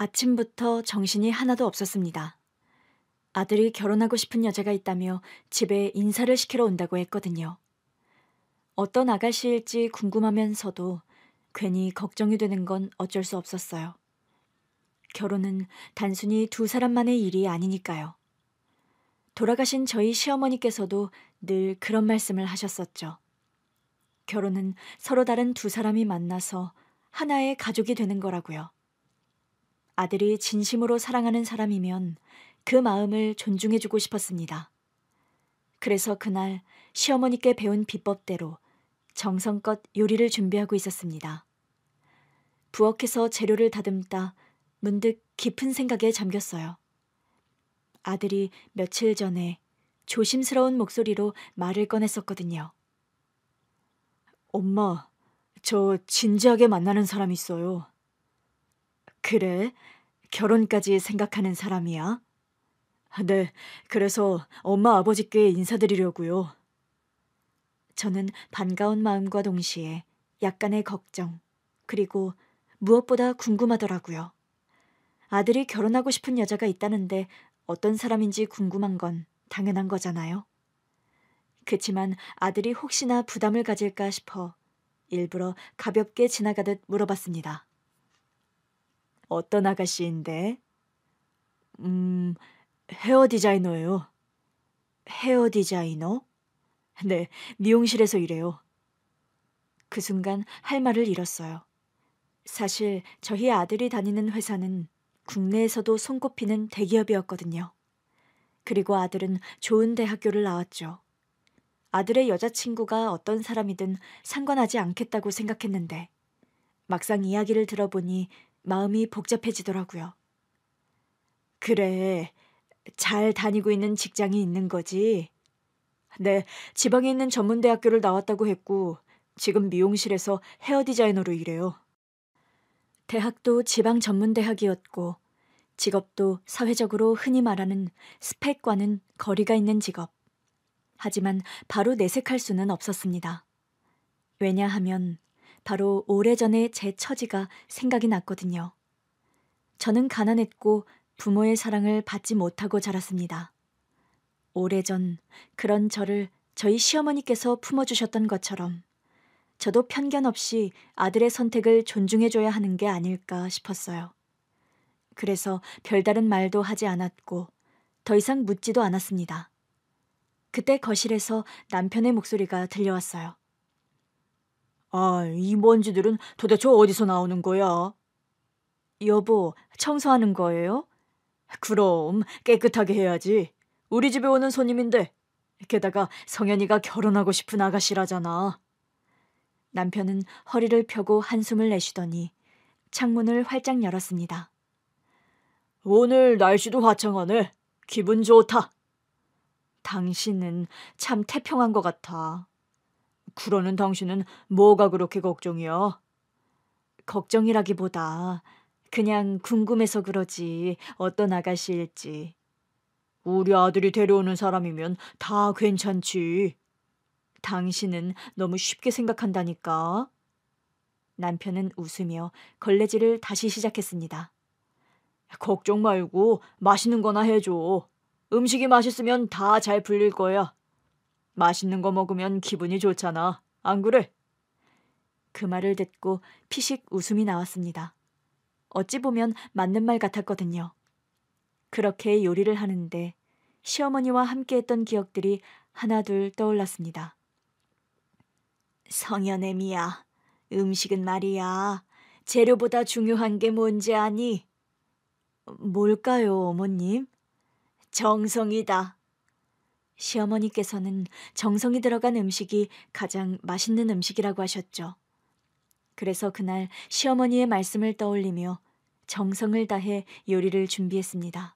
아침부터 정신이 하나도 없었습니다. 아들이 결혼하고 싶은 여자가 있다며 집에 인사를 시키러 온다고 했거든요. 어떤 아가씨일지 궁금하면서도 괜히 걱정이 되는 건 어쩔 수 없었어요. 결혼은 단순히 두 사람만의 일이 아니니까요. 돌아가신 저희 시어머니께서도 늘 그런 말씀을 하셨었죠. 결혼은 서로 다른 두 사람이 만나서 하나의 가족이 되는 거라고요. 아들이 진심으로 사랑하는 사람이면 그 마음을 존중해주고 싶었습니다. 그래서 그날 시어머니께 배운 비법대로 정성껏 요리를 준비하고 있었습니다. 부엌에서 재료를 다듬다 문득 깊은 생각에 잠겼어요. 아들이 며칠 전에 조심스러운 목소리로 말을 꺼냈었거든요. 엄마, 저 진지하게 만나는 사람 있어요. 그래? 결혼까지 생각하는 사람이야? 네, 그래서 엄마 아버지께 인사드리려고요. 저는 반가운 마음과 동시에 약간의 걱정, 그리고 무엇보다 궁금하더라고요. 아들이 결혼하고 싶은 여자가 있다는데 어떤 사람인지 궁금한 건 당연한 거잖아요. 그치만 아들이 혹시나 부담을 가질까 싶어 일부러 가볍게 지나가듯 물어봤습니다. 어떤 아가씨인데? 헤어 디자이너예요. 헤어 디자이너? 네, 미용실에서 일해요. 그 순간 할 말을 잃었어요. 사실 저희 아들이 다니는 회사는 국내에서도 손꼽히는 대기업이었거든요. 그리고 아들은 좋은 대학교를 나왔죠. 아들의 여자친구가 어떤 사람이든 상관하지 않겠다고 생각했는데 막상 이야기를 들어보니 마음이 복잡해지더라고요. 그래, 잘 다니고 있는 직장이 있는 거지? 네, 지방에 있는 전문대학교를 나왔다고 했고 지금 미용실에서 헤어 디자이너로 일해요. 대학도 지방 전문대학이었고 직업도 사회적으로 흔히 말하는 스펙과는 거리가 있는 직업. 하지만 바로 내색할 수는 없었습니다. 왜냐하면 바로 오래전에 제 처지가 생각이 났거든요. 저는 가난했고 부모의 사랑을 받지 못하고 자랐습니다. 오래전 그런 저를 저희 시어머니께서 품어주셨던 것처럼 저도 편견 없이 아들의 선택을 존중해줘야 하는 게 아닐까 싶었어요. 그래서 별다른 말도 하지 않았고 더 이상 묻지도 않았습니다. 그때 거실에서 남편의 목소리가 들려왔어요. 아, 이 먼지들은 도대체 어디서 나오는 거야? 여보, 청소하는 거예요? 그럼 깨끗하게 해야지. 우리 집에 오는 손님인데. 게다가 성현이가 결혼하고 싶은 아가씨라잖아. 남편은 허리를 펴고 한숨을 내쉬더니 창문을 활짝 열었습니다. 오늘 날씨도 화창하네. 기분 좋다. 당신은 참 태평한 것 같아. 그러는 당신은 뭐가 그렇게 걱정이야? 걱정이라기보다 그냥 궁금해서 그러지 어떤 아가씨일지. 우리 아들이 데려오는 사람이면 다 괜찮지. 당신은 너무 쉽게 생각한다니까. 남편은 웃으며 걸레질을 다시 시작했습니다. 걱정 말고 맛있는 거나 해줘. 음식이 맛있으면 다 잘 풀릴 거야. 맛있는 거 먹으면 기분이 좋잖아. 안 그래? 그 말을 듣고 피식 웃음이 나왔습니다. 어찌 보면 맞는 말 같았거든요. 그렇게 요리를 하는데 시어머니와 함께했던 기억들이 하나둘 떠올랐습니다. 성현애미야, 음식은 말이야. 재료보다 중요한 게 뭔지 아니? 뭘까요, 어머님? 정성이다. 시어머니께서는 정성이 들어간 음식이 가장 맛있는 음식이라고 하셨죠. 그래서 그날 시어머니의 말씀을 떠올리며 정성을 다해 요리를 준비했습니다.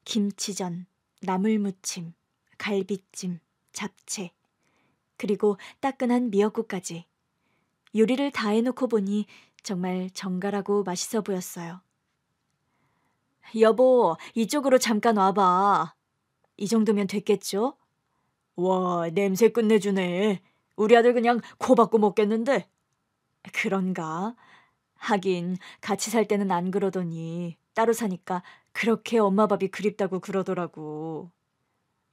김치전, 나물무침, 갈비찜, 잡채, 그리고 따끈한 미역국까지. 요리를 다 해놓고 보니 정말 정갈하고 맛있어 보였어요. 여보, 이쪽으로 잠깐 와봐. 이 정도면 됐겠죠? 와, 냄새 끝내주네. 우리 아들 그냥 코 박고 먹겠는데. 그런가? 하긴 같이 살 때는 안 그러더니 따로 사니까 그렇게 엄마 밥이 그립다고 그러더라고.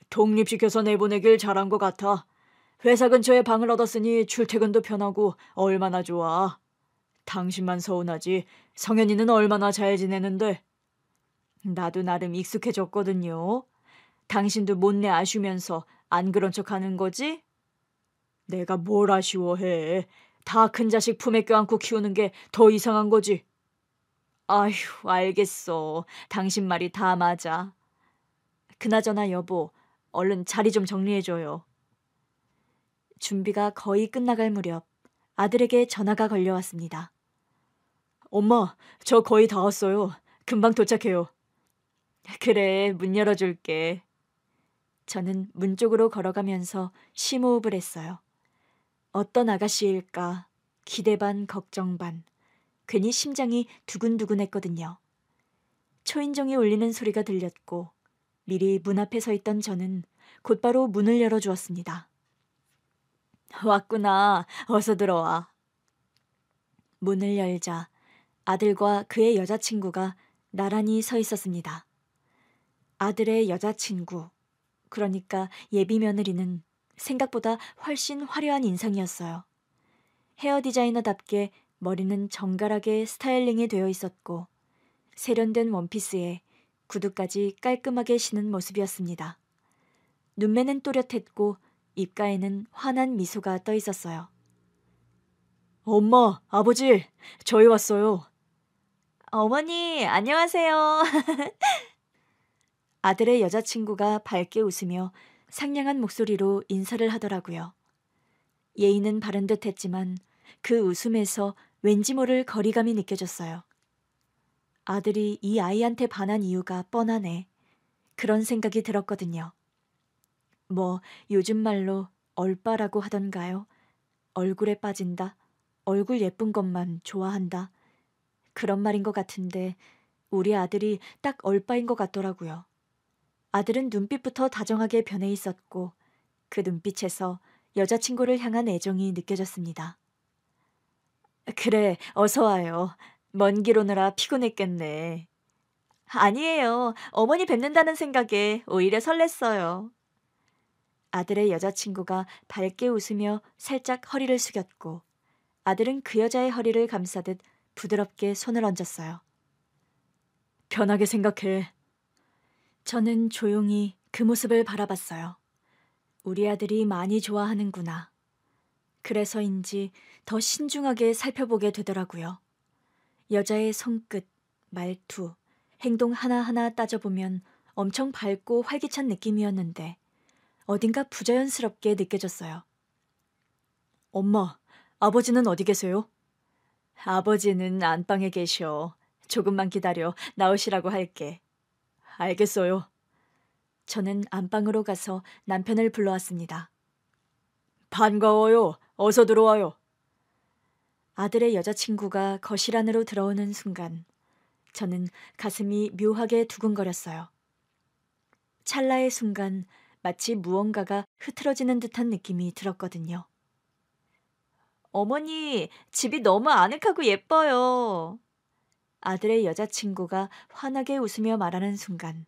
독립시켜서 내보내길 잘한 것 같아. 회사 근처에 방을 얻었으니 출퇴근도 편하고 얼마나 좋아. 당신만 서운하지 성현이는 얼마나 잘 지내는데. 나도 나름 익숙해졌거든요. 당신도 못내 아쉬우면서 안 그런 척 하는 거지? 내가 뭘 아쉬워해. 다 큰 자식 품에 껴안고 키우는 게 더 이상한 거지. 아휴, 알겠어. 당신 말이 다 맞아. 그나저나 여보, 얼른 자리 좀 정리해줘요. 준비가 거의 끝나갈 무렵 아들에게 전화가 걸려왔습니다. 엄마, 저 거의 다 왔어요. 금방 도착해요. 그래, 문 열어줄게. 저는 문 쪽으로 걸어가면서 심호흡을 했어요. 어떤 아가씨일까? 기대 반 걱정 반. 괜히 심장이 두근두근했거든요. 초인종이 울리는 소리가 들렸고 미리 문 앞에 서 있던 저는 곧바로 문을 열어주었습니다. 왔구나. 어서 들어와. 문을 열자 아들과 그의 여자친구가 나란히 서 있었습니다. 아들의 여자친구, 그러니까 예비 며느리는 생각보다 훨씬 화려한 인상이었어요. 헤어 디자이너답게 머리는 정갈하게 스타일링이 되어 있었고 세련된 원피스에 구두까지 깔끔하게 신은 모습이었습니다. 눈매는 또렷했고 입가에는 환한 미소가 떠 있었어요. 엄마, 아버지, 저희 왔어요. 어머니, 안녕하세요. 아들의 여자친구가 밝게 웃으며 상냥한 목소리로 인사를 하더라고요. 예의는 바른 듯 했지만 그 웃음에서 왠지 모를 거리감이 느껴졌어요. 아들이 이 아이한테 반한 이유가 뻔하네. 그런 생각이 들었거든요. 뭐 요즘 말로 얼빠라고 하던가요? 얼굴에 빠진다. 얼굴 예쁜 것만 좋아한다. 그런 말인 것 같은데 우리 아들이 딱 얼빠인 것 같더라고요. 아들은 눈빛부터 다정하게 변해 있었고 그 눈빛에서 여자친구를 향한 애정이 느껴졌습니다. 그래, 어서 와요. 먼 길 오느라 피곤했겠네. 아니에요. 어머니 뵙는다는 생각에 오히려 설렜어요. 아들의 여자친구가 밝게 웃으며 살짝 허리를 숙였고 아들은 그 여자의 허리를 감싸듯 부드럽게 손을 얹었어요. 편하게 생각해. 저는 조용히 그 모습을 바라봤어요. 우리 아들이 많이 좋아하는구나. 그래서인지 더 신중하게 살펴보게 되더라고요. 여자의 손끝, 말투, 행동 하나하나 따져보면 엄청 밝고 활기찬 느낌이었는데 어딘가 부자연스럽게 느껴졌어요. 엄마, 아버지는 어디 계세요? 아버지는 안방에 계셔. 조금만 기다려. 나오시라고 할게. 알겠어요. 저는 안방으로 가서 남편을 불러왔습니다. 반가워요. 어서 들어와요. 아들의 여자친구가 거실 안으로 들어오는 순간 저는 가슴이 묘하게 두근거렸어요. 찰나의 순간 마치 무언가가 흐트러지는 듯한 느낌이 들었거든요. 어머니, 집이 너무 아늑하고 예뻐요. 아들의 여자친구가 환하게 웃으며 말하는 순간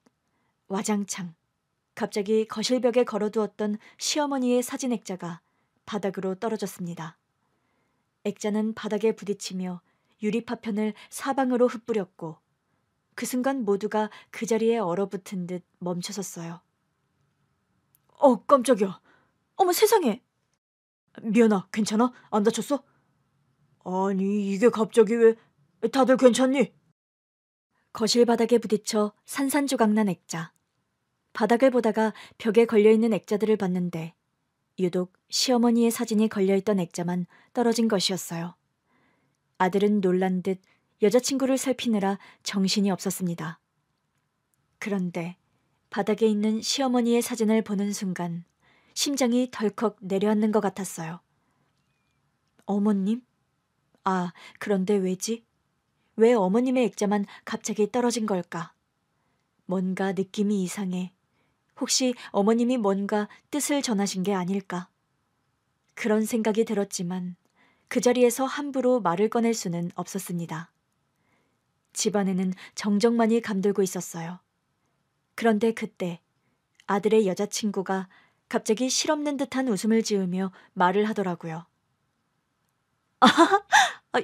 와장창 갑자기 거실벽에 걸어두었던 시어머니의 사진 액자가 바닥으로 떨어졌습니다. 액자는 바닥에 부딪히며 유리파편을 사방으로 흩뿌렸고 그 순간 모두가 그 자리에 얼어붙은 듯 멈춰섰어요. 깜짝이야. 어머 세상에. 미연아, 괜찮아? 안 다쳤어? 아니, 이게 갑자기 왜... 다들 괜찮니? 거실 바닥에 부딪혀 산산조각난 액자. 바닥을 보다가 벽에 걸려있는 액자들을 봤는데 유독 시어머니의 사진이 걸려있던 액자만 떨어진 것이었어요. 아들은 놀란 듯 여자친구를 살피느라 정신이 없었습니다. 그런데 바닥에 있는 시어머니의 사진을 보는 순간 심장이 덜컥 내려앉는 것 같았어요. 어머님? 아, 그런데 왜지? 왜 어머님의 액자만 갑자기 떨어진 걸까? 뭔가 느낌이 이상해. 혹시 어머님이 뭔가 뜻을 전하신 게 아닐까? 그런 생각이 들었지만 그 자리에서 함부로 말을 꺼낼 수는 없었습니다. 집안에는 정적만이 감돌고 있었어요. 그런데 그때 아들의 여자친구가 갑자기 실없는 듯한 웃음을 지으며 말을 하더라고요.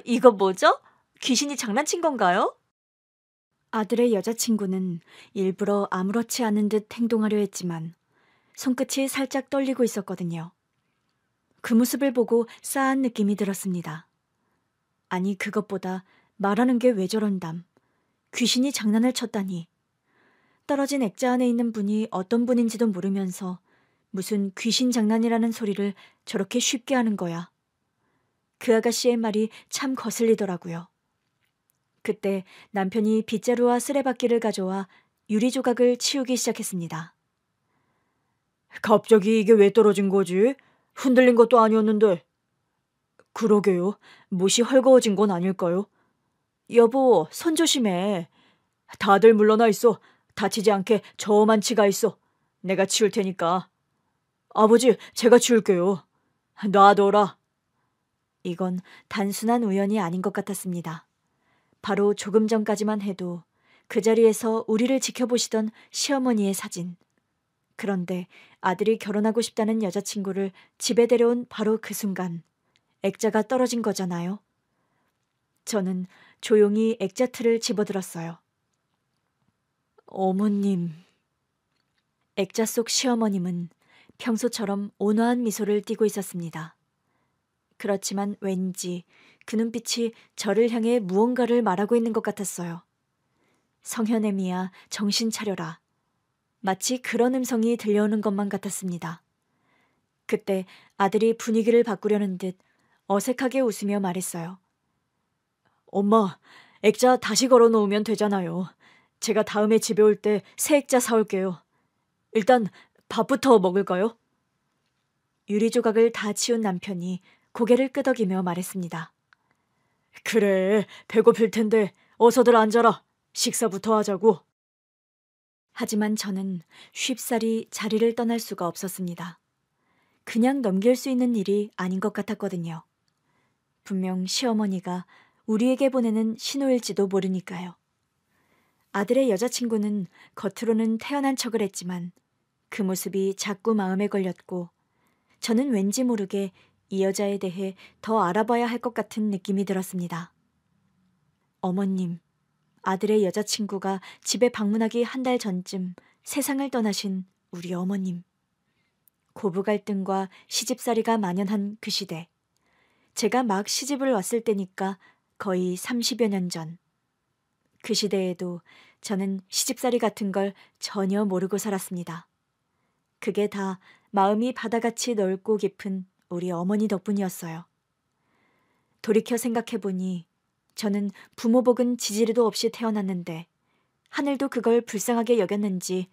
이거 뭐죠? 귀신이 장난친 건가요? 아들의 여자친구는 일부러 아무렇지 않은 듯 행동하려 했지만 손끝이 살짝 떨리고 있었거든요. 그 모습을 보고 싸한 느낌이 들었습니다. 아니, 그것보다 말하는 게 왜 저런담. 귀신이 장난을 쳤다니. 떨어진 액자 안에 있는 분이 어떤 분인지도 모르면서 무슨 귀신 장난이라는 소리를 저렇게 쉽게 하는 거야. 그 아가씨의 말이 참 거슬리더라고요. 그때 남편이 빗자루와 쓰레받기를 가져와 유리 조각을 치우기 시작했습니다. 갑자기 이게 왜 떨어진 거지? 흔들린 것도 아니었는데. 그러게요. 못이 헐거워진 건 아닐까요? 여보, 손 조심해. 다들 물러나 있어. 다치지 않게 저만치 가 있어. 내가 치울 테니까. 아버지, 제가 치울게요. 놔둬라. 이건 단순한 우연이 아닌 것 같았습니다. 바로 조금 전까지만 해도 그 자리에서 우리를 지켜보시던 시어머니의 사진. 그런데 아들이 결혼하고 싶다는 여자친구를 집에 데려온 바로 그 순간 액자가 떨어진 거잖아요. 저는 조용히 액자 틀을 집어들었어요. 어머님. 액자 속 시어머님은 평소처럼 온화한 미소를 띠고 있었습니다. 그렇지만 왠지 그 눈빛이 저를 향해 무언가를 말하고 있는 것 같았어요. 성현애미야, 정신 차려라. 마치 그런 음성이 들려오는 것만 같았습니다. 그때 아들이 분위기를 바꾸려는 듯 어색하게 웃으며 말했어요. 엄마, 액자 다시 걸어 놓으면 되잖아요. 제가 다음에 집에 올 때 새 액자 사올게요. 일단 밥부터 먹을까요? 유리 조각을 다 치운 남편이 고개를 끄덕이며 말했습니다. 그래, 배고플 텐데 어서들 앉아라. 식사부터 하자고. 하지만 저는 쉽사리 자리를 떠날 수가 없었습니다. 그냥 넘길 수 있는 일이 아닌 것 같았거든요. 분명 시어머니가 우리에게 보내는 신호일지도 모르니까요. 아들의 여자친구는 겉으로는 태연한 척을 했지만 그 모습이 자꾸 마음에 걸렸고 저는 왠지 모르게 이 여자에 대해 더 알아봐야 할 것 같은 느낌이 들었습니다. 어머님, 아들의 여자친구가 집에 방문하기 한 달 전쯤 세상을 떠나신 우리 어머님. 고부 갈등과 시집살이가 만연한 그 시대. 제가 막 시집을 왔을 때니까 거의 30여 년 전. 그 시대에도 저는 시집살이 같은 걸 전혀 모르고 살았습니다. 그게 다 마음이 바다같이 넓고 깊은 우리 어머니 덕분이었어요. 돌이켜 생각해보니 저는 부모 복은 지지리도 없이 태어났는데 하늘도 그걸 불쌍하게 여겼는지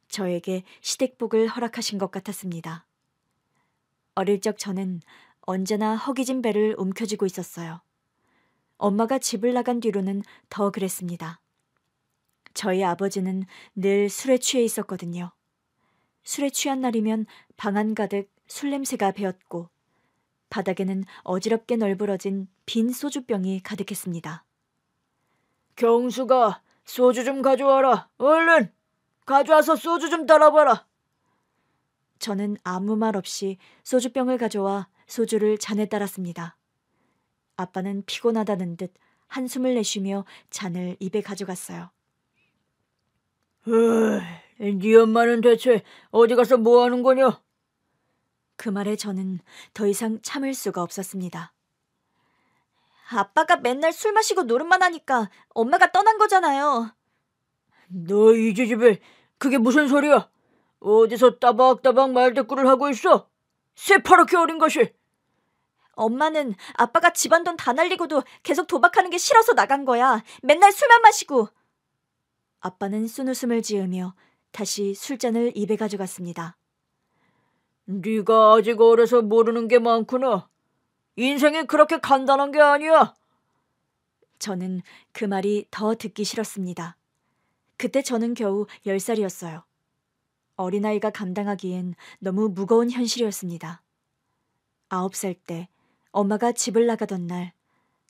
저에게 시댁복을 허락하신 것 같았습니다. 어릴 적 저는 언제나 허기진 배를 움켜쥐고 있었어요. 엄마가 집을 나간 뒤로는 더 그랬습니다. 저희 아버지는 늘 술에 취해 있었거든요. 술에 취한 날이면 방 안 가득 술 냄새가 배었고 바닥에는 어지럽게 널브러진 빈 소주병이 가득했습니다. 경수가 소주 좀 가져와라. 얼른! 가져와서 소주 좀 따라봐라. 저는 아무 말 없이 소주병을 가져와 소주를 잔에 따랐습니다. 아빠는 피곤하다는 듯 한숨을 내쉬며 잔을 입에 가져갔어요. 네 엄마는 대체 어디 가서 뭐 하는 거냐? 그 말에 저는 더 이상 참을 수가 없었습니다. 아빠가 맨날 술 마시고 노름만 하니까 엄마가 떠난 거잖아요. 너 이 집에 그게 무슨 소리야? 어디서 따박따박 말대꾸를 하고 있어? 새파랗게 어린 것이. 엄마는 아빠가 집안 돈 다 날리고도 계속 도박하는 게 싫어서 나간 거야. 맨날 술만 마시고. 아빠는 쓴웃음을 지으며 다시 술잔을 입에 가져갔습니다. 네가 아직 어려서 모르는 게 많구나. 인생이 그렇게 간단한 게 아니야. 저는 그 말이 더 듣기 싫었습니다. 그때 저는 겨우 10살이었어요. 어린아이가 감당하기엔 너무 무거운 현실이었습니다. 9살 때 엄마가 집을 나가던 날,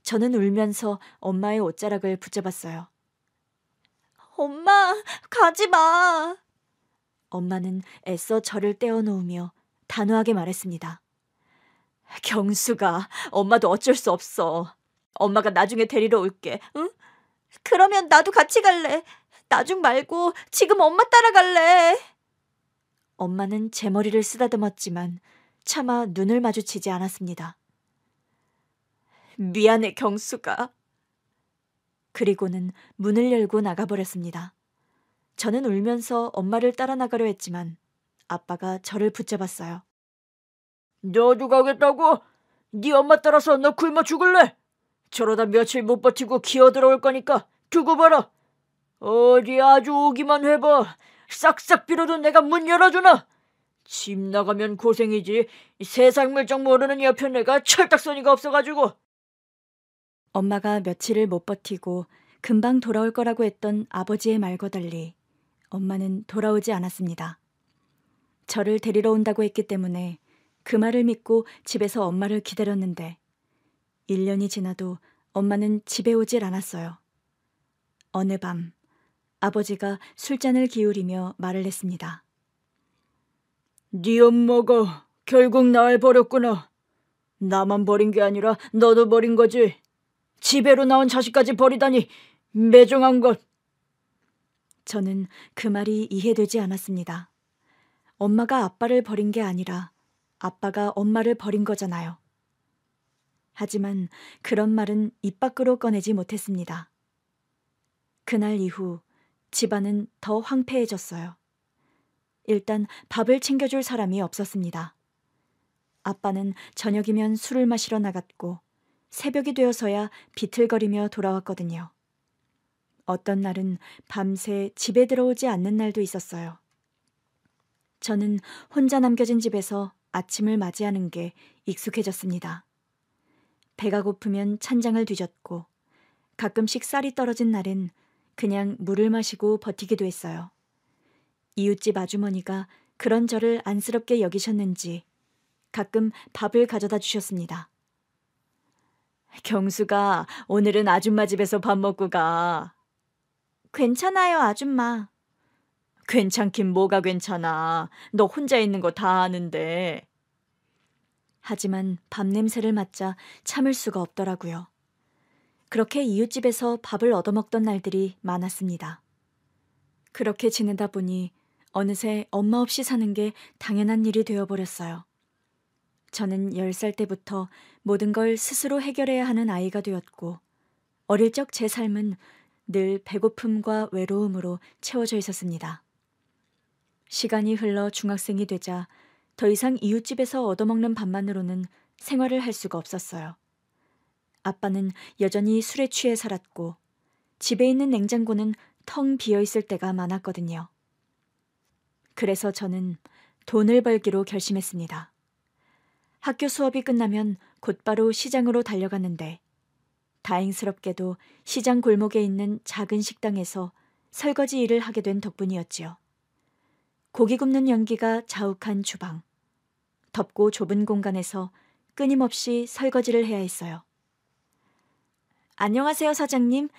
저는 울면서 엄마의 옷자락을 붙잡았어요. 엄마, 가지 마. 엄마는 애써 저를 떼어놓으며 단호하게 말했습니다. 경수가, 엄마도 어쩔 수 없어. 엄마가 나중에 데리러 올게, 응? 그러면 나도 같이 갈래. 나중 말고 지금 엄마 따라갈래. 엄마는 제 머리를 쓰다듬었지만 차마 눈을 마주치지 않았습니다. 미안해, 경수가. 그리고는 문을 열고 나가버렸습니다. 저는 울면서 엄마를 따라 나가려 했지만 아빠가 저를 붙잡았어요. 너도 가겠다고? 네 엄마 따라서 너 굶어 죽을래? 저러다 며칠 못 버티고 기어들어올 거니까 두고 봐라. 어디 아주 오기만 해봐. 싹싹 빌어도 내가 문 열어주나? 집 나가면 고생이지. 세상 물정 모르는 옆에 내가 철딱서니가 없어가지고. 엄마가 며칠을 못 버티고 금방 돌아올 거라고 했던 아버지의 말과 달리 엄마는 돌아오지 않았습니다. 저를 데리러 온다고 했기 때문에 그 말을 믿고 집에서 엄마를 기다렸는데 1년이 지나도 엄마는 집에 오질 않았어요. 어느 밤 아버지가 술잔을 기울이며 말을 했습니다. 네 엄마가 결국 날 버렸구나. 나만 버린 게 아니라 너도 버린 거지. 지배로 나온 자식까지 버리다니 매정한 것. 저는 그 말이 이해되지 않았습니다. 엄마가 아빠를 버린 게 아니라 아빠가 엄마를 버린 거잖아요. 하지만 그런 말은 입 밖으로 꺼내지 못했습니다. 그날 이후 집안은 더 황폐해졌어요. 일단 밥을 챙겨줄 사람이 없었습니다. 아빠는 저녁이면 술을 마시러 나갔고 새벽이 되어서야 비틀거리며 돌아왔거든요. 어떤 날은 밤새 집에 들어오지 않는 날도 있었어요. 저는 혼자 남겨진 집에서 아침을 맞이하는 게 익숙해졌습니다. 배가 고프면 찬장을 뒤졌고 가끔씩 쌀이 떨어진 날엔 그냥 물을 마시고 버티기도 했어요. 이웃집 아주머니가 그런 저를 안쓰럽게 여기셨는지 가끔 밥을 가져다 주셨습니다. 경수가 오늘은 아줌마 집에서 밥 먹고 가. 괜찮아요, 아줌마. 괜찮긴 뭐가 괜찮아. 너 혼자 있는 거 다 아는데. 하지만 밥 냄새를 맡자 참을 수가 없더라고요. 그렇게 이웃집에서 밥을 얻어먹던 날들이 많았습니다. 그렇게 지내다 보니 어느새 엄마 없이 사는 게 당연한 일이 되어버렸어요. 저는 10살 때부터 모든 걸 스스로 해결해야 하는 아이가 되었고 어릴 적 제 삶은 늘 배고픔과 외로움으로 채워져 있었습니다. 시간이 흘러 중학생이 되자 더 이상 이웃집에서 얻어먹는 밥만으로는 생활을 할 수가 없었어요. 아빠는 여전히 술에 취해 살았고 집에 있는 냉장고는 텅 비어있을 때가 많았거든요. 그래서 저는 돈을 벌기로 결심했습니다. 학교 수업이 끝나면 곧바로 시장으로 달려갔는데 다행스럽게도 시장 골목에 있는 작은 식당에서 설거지 일을 하게 된 덕분이었지요. 고기 굽는 연기가 자욱한 주방. 덥고 좁은 공간에서 끊임없이 설거지를 해야 했어요. 안녕하세요, 사장님.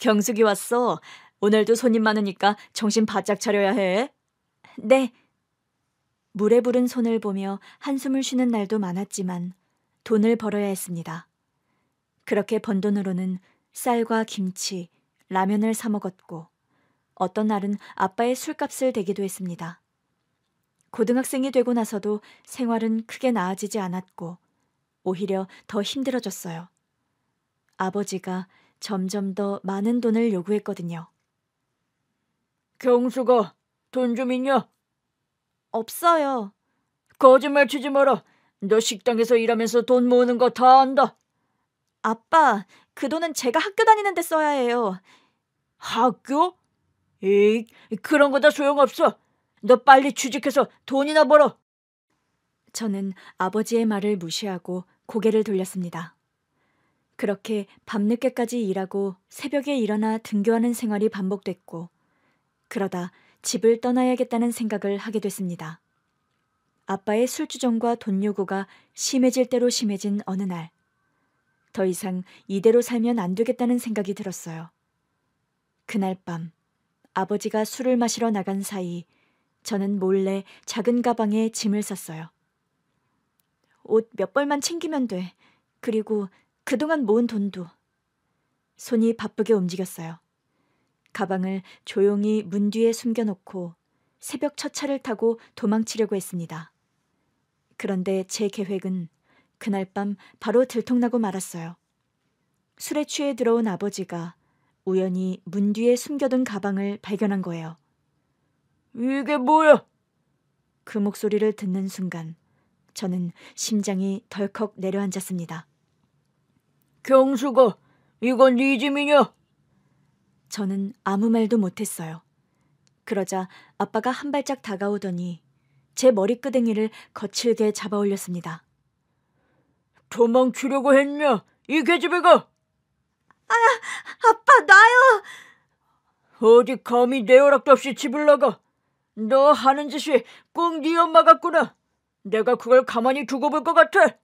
경숙이 왔어. 오늘도 손님 많으니까 정신 바짝 차려야 해. 네. 물에 부른 손을 보며 한숨을 쉬는 날도 많았지만 돈을 벌어야 했습니다. 그렇게 번 돈으로는 쌀과 김치, 라면을 사 먹었고 어떤 날은 아빠의 술값을 대기도 했습니다. 고등학생이 되고 나서도 생활은 크게 나아지지 않았고 오히려 더 힘들어졌어요. 아버지가 점점 더 많은 돈을 요구했거든요. 경수가 돈 좀 있냐? 없어요. 거짓말 치지 마라. 너 식당에서 일하면서 돈 모으는 거 다 안다. 아빠, 그 돈은 제가 학교 다니는데 써야 해요. 학교? 에이, 그런 거 다 소용없어. 너 빨리 취직해서 돈이나 벌어. 저는 아버지의 말을 무시하고 고개를 돌렸습니다. 그렇게 밤늦게까지 일하고 새벽에 일어나 등교하는 생활이 반복됐고 그러다 집을 떠나야겠다는 생각을 하게 됐습니다. 아빠의 술주정과 돈 요구가 심해질 대로 심해진 어느 날, 더 이상 이대로 살면 안 되겠다는 생각이 들었어요. 그날 밤 아버지가 술을 마시러 나간 사이 저는 몰래 작은 가방에 짐을 쌌어요. 옷 몇 벌만 챙기면 돼. 그리고 그동안 모은 돈도. 손이 바쁘게 움직였어요. 가방을 조용히 문 뒤에 숨겨놓고 새벽 첫 차를 타고 도망치려고 했습니다. 그런데 제 계획은 그날 밤 바로 들통나고 말았어요. 술에 취해 들어온 아버지가 우연히 문 뒤에 숨겨둔 가방을 발견한 거예요. 이게 뭐야? 그 목소리를 듣는 순간 저는 심장이 덜컥 내려앉았습니다. 경수가, 이건 네 짐이냐? 저는 아무 말도 못했어요. 그러자 아빠가 한 발짝 다가오더니 제 머리끄댕이를 거칠게 잡아 올렸습니다. 도망치려고 했냐, 이 계집애가? 아빠, 나요! 어디 감히 내 허락도 없이 집을 나가? 너 하는 짓이 꼭 네 엄마 같구나. 내가 그걸 가만히 두고 볼 것 같아.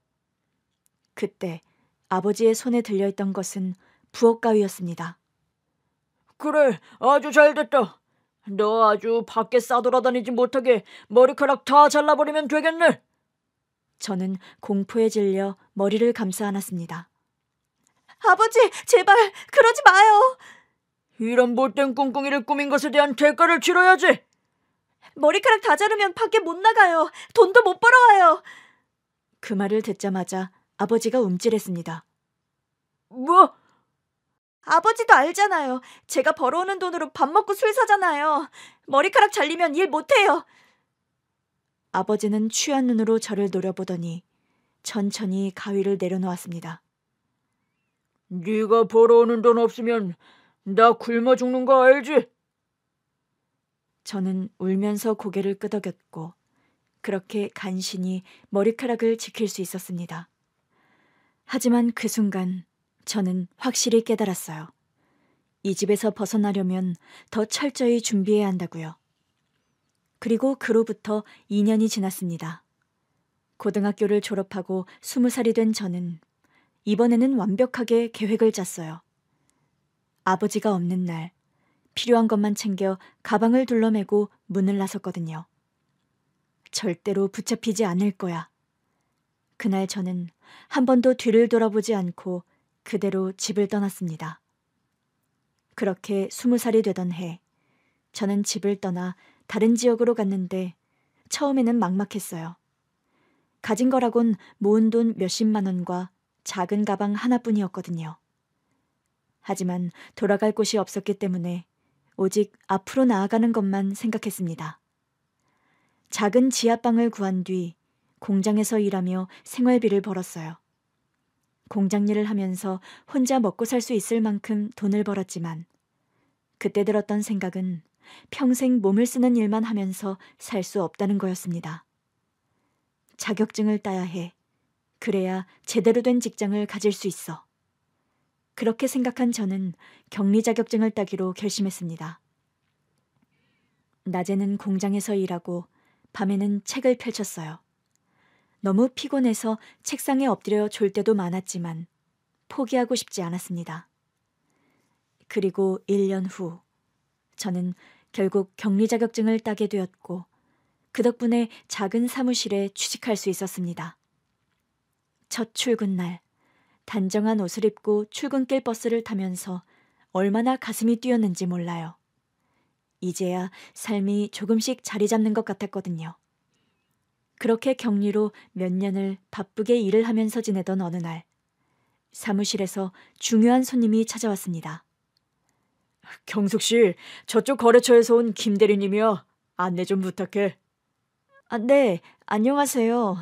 그때 아버지의 손에 들려있던 것은 부엌가위였습니다. 그래, 아주 잘됐다. 너 아주 밖에 싸돌아다니지 못하게 머리카락 다 잘라버리면 되겠네. 저는 공포에 질려 머리를 감싸 안았습니다. 아버지, 제발 그러지 마요. 이런 못된 꿍꿍이를 꾸민 것에 대한 대가를 치러야지. 머리카락 다 자르면 밖에 못 나가요. 돈도 못 벌어와요. 그 말을 듣자마자 아버지가 움찔했습니다. 뭐? 아버지도 알잖아요. 제가 벌어오는 돈으로 밥 먹고 술 사잖아요. 머리카락 잘리면 일 못해요. 아버지는 취한 눈으로 저를 노려보더니 천천히 가위를 내려놓았습니다. 네가 벌어오는 돈 없으면 나 굶어 죽는 거 알지? 저는 울면서 고개를 끄덕였고 그렇게 간신히 머리카락을 지킬 수 있었습니다. 하지만 그 순간 저는 확실히 깨달았어요. 이 집에서 벗어나려면 더 철저히 준비해야 한다고요. 그리고 그로부터 2년이 지났습니다. 고등학교를 졸업하고 20살이 된 저는 이번에는 완벽하게 계획을 짰어요. 아버지가 없는 날 필요한 것만 챙겨 가방을 둘러매고 문을 나섰거든요. 절대로 붙잡히지 않을 거야. 그날 저는 한 번도 뒤를 돌아보지 않고 그대로 집을 떠났습니다. 그렇게 20살이 되던 해, 저는 집을 떠나 다른 지역으로 갔는데 처음에는 막막했어요. 가진 거라곤 모은 돈 몇십만 원과 작은 가방 하나뿐이었거든요. 하지만 돌아갈 곳이 없었기 때문에 오직 앞으로 나아가는 것만 생각했습니다. 작은 지하방을 구한 뒤 공장에서 일하며 생활비를 벌었어요. 공장 일을 하면서 혼자 먹고 살 수 있을 만큼 돈을 벌었지만 그때 들었던 생각은 평생 몸을 쓰는 일만 하면서 살 수 없다는 거였습니다. 자격증을 따야 해. 그래야 제대로 된 직장을 가질 수 있어. 그렇게 생각한 저는 격리 자격증을 따기로 결심했습니다. 낮에는 공장에서 일하고 밤에는 책을 펼쳤어요. 너무 피곤해서 책상에 엎드려 졸 때도 많았지만 포기하고 싶지 않았습니다. 그리고 1년 후 저는 결국 격리 자격증을 따게 되었고 그 덕분에 작은 사무실에 취직할 수 있었습니다. 첫 출근 날 단정한 옷을 입고 출근길 버스를 타면서 얼마나 가슴이 뛰었는지 몰라요. 이제야 삶이 조금씩 자리 잡는 것 같았거든요. 그렇게 격리로 몇 년을 바쁘게 일을 하면서 지내던 어느 날 사무실에서 중요한 손님이 찾아왔습니다. 경숙 씨, 저쪽 거래처에서 온 김 대리님이야. 안내 좀 부탁해. 네, 안녕하세요.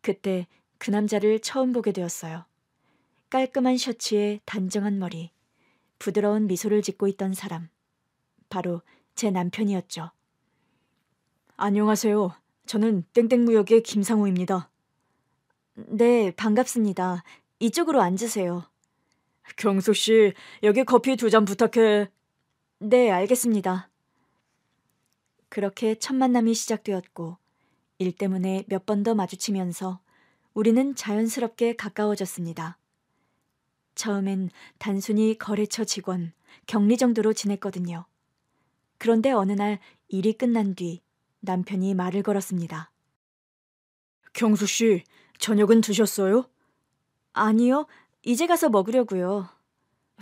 그때 그 남자를 처음 보게 되었어요. 깔끔한 셔츠에 단정한 머리, 부드러운 미소를 짓고 있던 사람. 바로 제 남편이었죠. 안녕하세요. 저는 땡땡무역의 김상우입니다. 네, 반갑습니다. 이쪽으로 앉으세요. 경숙 씨, 여기 커피 2잔 부탁해. 네, 알겠습니다. 그렇게 첫 만남이 시작되었고 일 때문에 몇 번 더 마주치면서 우리는 자연스럽게 가까워졌습니다. 처음엔 단순히 거래처 직원, 격리 정도로 지냈거든요. 그런데 어느 날 일이 끝난 뒤 남편이 말을 걸었습니다. 경수 씨, 저녁은 드셨어요? 아니요, 이제 가서 먹으려고요.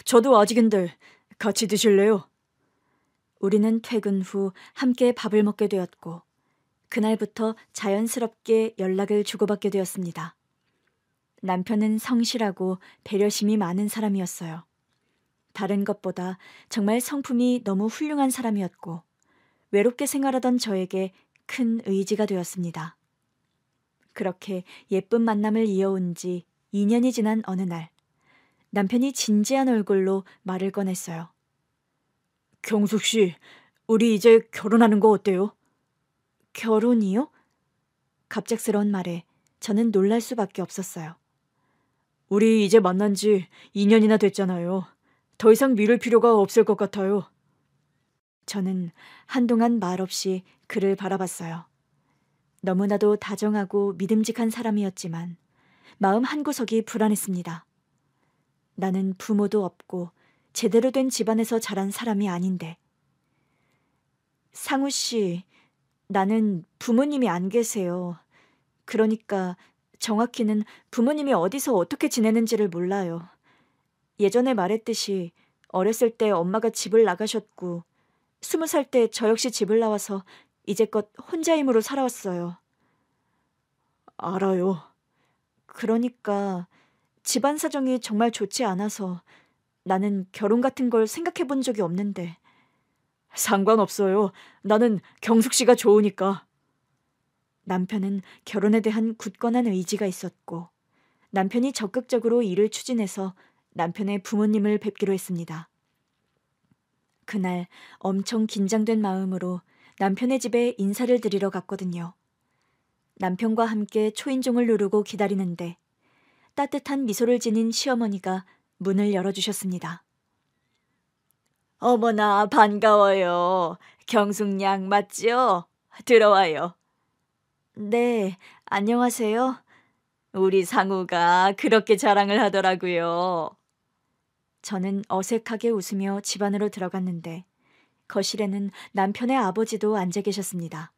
저도 아직인데 같이 드실래요? 우리는 퇴근 후 함께 밥을 먹게 되었고 그날부터 자연스럽게 연락을 주고받게 되었습니다. 남편은 성실하고 배려심이 많은 사람이었어요. 다른 것보다 정말 성품이 너무 훌륭한 사람이었고 외롭게 생활하던 저에게 큰 의지가 되었습니다. 그렇게 예쁜 만남을 이어온 지 2년이 지난 어느 날 남편이 진지한 얼굴로 말을 꺼냈어요. 경숙 씨, 우리 이제 결혼하는 거 어때요? 결혼이요? 갑작스러운 말에 저는 놀랄 수밖에 없었어요. 우리 이제 만난 지 2년이나 됐잖아요. 더 이상 미룰 필요가 없을 것 같아요. 저는 한동안 말없이 그를 바라봤어요. 너무나도 다정하고 믿음직한 사람이었지만 마음 한구석이 불안했습니다. 나는 부모도 없고 제대로 된 집안에서 자란 사람이 아닌데. 상우 씨, 나는 부모님이 안 계세요. 그러니까 정확히는 부모님이 어디서 어떻게 지내는지를 몰라요. 예전에 말했듯이 어렸을 때 엄마가 집을 나가셨고 20살 때 저 역시 집을 나와서 이제껏 혼자 힘으로 살아왔어요. 알아요. 그러니까 집안 사정이 정말 좋지 않아서 나는 결혼 같은 걸 생각해 본 적이 없는데. 상관없어요. 나는 경숙 씨가 좋으니까. 남편은 결혼에 대한 굳건한 의지가 있었고 남편이 적극적으로 일을 추진해서 남편의 부모님을 뵙기로 했습니다. 그날 엄청 긴장된 마음으로 남편의 집에 인사를 드리러 갔거든요. 남편과 함께 초인종을 누르고 기다리는데 따뜻한 미소를 지닌 시어머니가 문을 열어주셨습니다. 어머나 반가워요. 경숙양 맞죠? 들어와요. 네, 안녕하세요. 우리 상우가 그렇게 자랑을 하더라고요. 저는 어색하게 웃으며 집 안으로 들어갔는데 거실에는 남편의 아버지도 앉아 계셨습니다.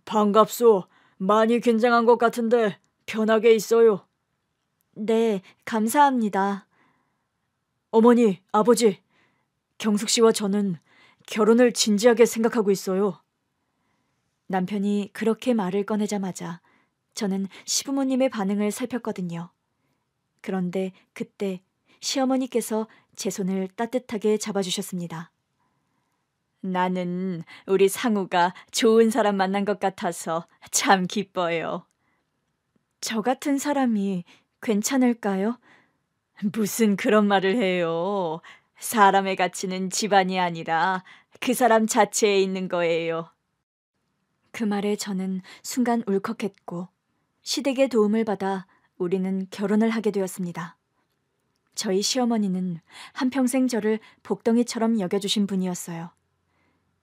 반갑소. 많이 긴장한 것 같은데 편하게 있어요. 네, 감사합니다. 어머니, 아버지, 경숙 씨와 저는 결혼을 진지하게 생각하고 있어요. 남편이 그렇게 말을 꺼내자마자 저는 시부모님의 반응을 살폈거든요. 그런데 그때 시어머니께서 제 손을 따뜻하게 잡아주셨습니다. 나는 우리 상우가 좋은 사람 만난 것 같아서 참 기뻐요. 저 같은 사람이 괜찮을까요? 무슨 그런 말을 해요. 사람의 가치는 집안이 아니라 그 사람 자체에 있는 거예요. 그 말에 저는 순간 울컥했고 시댁의 도움을 받아 우리는 결혼을 하게 되었습니다. 저희 시어머니는 한평생 저를 복덩이처럼 여겨주신 분이었어요.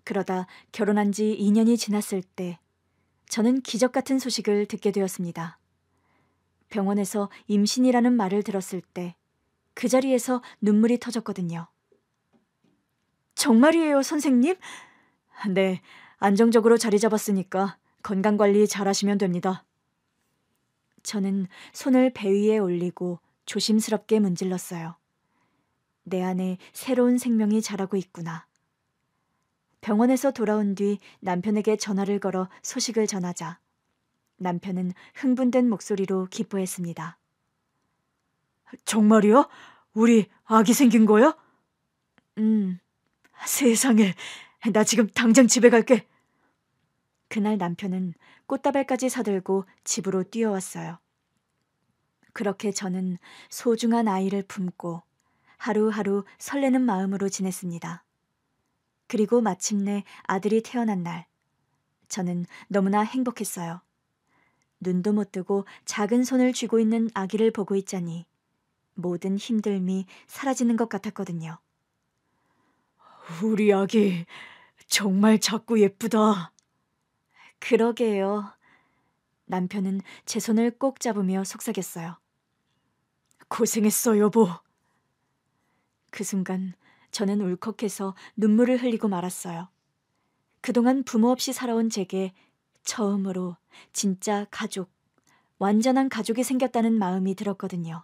그러다 결혼한 지 2년이 지났을 때 저는 기적 같은 소식을 듣게 되었습니다. 병원에서 임신이라는 말을 들었을 때 그 자리에서 눈물이 터졌거든요. 정말이에요, 선생님? 네, 안정적으로 자리 잡았으니까 건강관리 잘하시면 됩니다. 저는 손을 배 위에 올리고 조심스럽게 문질렀어요. 내 안에 새로운 생명이 자라고 있구나. 병원에서 돌아온 뒤 남편에게 전화를 걸어 소식을 전하자 남편은 흥분된 목소리로 기뻐했습니다. 정말이야? 우리 아기 생긴 거야? 세상에, 나 지금 당장 집에 갈게. 그날 남편은 꽃다발까지 사들고 집으로 뛰어왔어요. 그렇게 저는 소중한 아이를 품고 하루하루 설레는 마음으로 지냈습니다. 그리고 마침내 아들이 태어난 날, 저는 너무나 행복했어요. 눈도 못 뜨고 작은 손을 쥐고 있는 아기를 보고 있자니 모든 힘듦이 사라지는 것 같았거든요. 우리 아기 정말 작고 예쁘다. 그러게요. 남편은 제 손을 꼭 잡으며 속삭였어요. 고생했어, 여보. 그 순간 저는 울컥해서 눈물을 흘리고 말았어요. 그동안 부모 없이 살아온 제게 처음으로 진짜 가족, 완전한 가족이 생겼다는 마음이 들었거든요.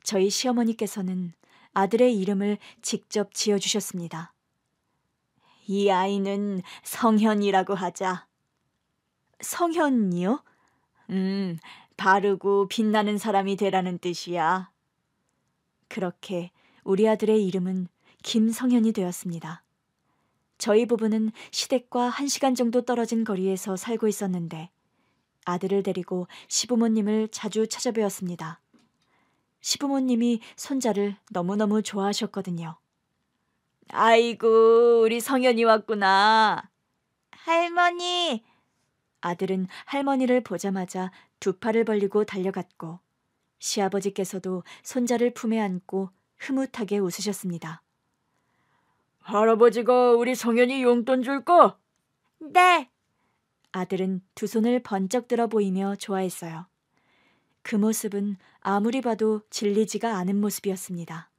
저희 시어머니께서는 아들의 이름을 직접 지어주셨습니다. 이 아이는 성현이라고 하자. 성현이요? 바르고 빛나는 사람이 되라는 뜻이야. 그렇게 우리 아들의 이름은 김성현이 되었습니다. 저희 부부는 시댁과 1시간 정도 떨어진 거리에서 살고 있었는데 아들을 데리고 시부모님을 자주 찾아뵈었습니다. 시부모님이 손자를 너무너무 좋아하셨거든요. 아이고, 우리 성현이 왔구나. 할머니! 아들은 할머니를 보자마자 두 팔을 벌리고 달려갔고 시아버지께서도 손자를 품에 안고 흐뭇하게 웃으셨습니다. 할아버지가 우리 성현이 용돈 줄까? 네. 아들은 두 손을 번쩍 들어 보이며 좋아했어요. 그 모습은 아무리 봐도 질리지가 않은 모습이었습니다.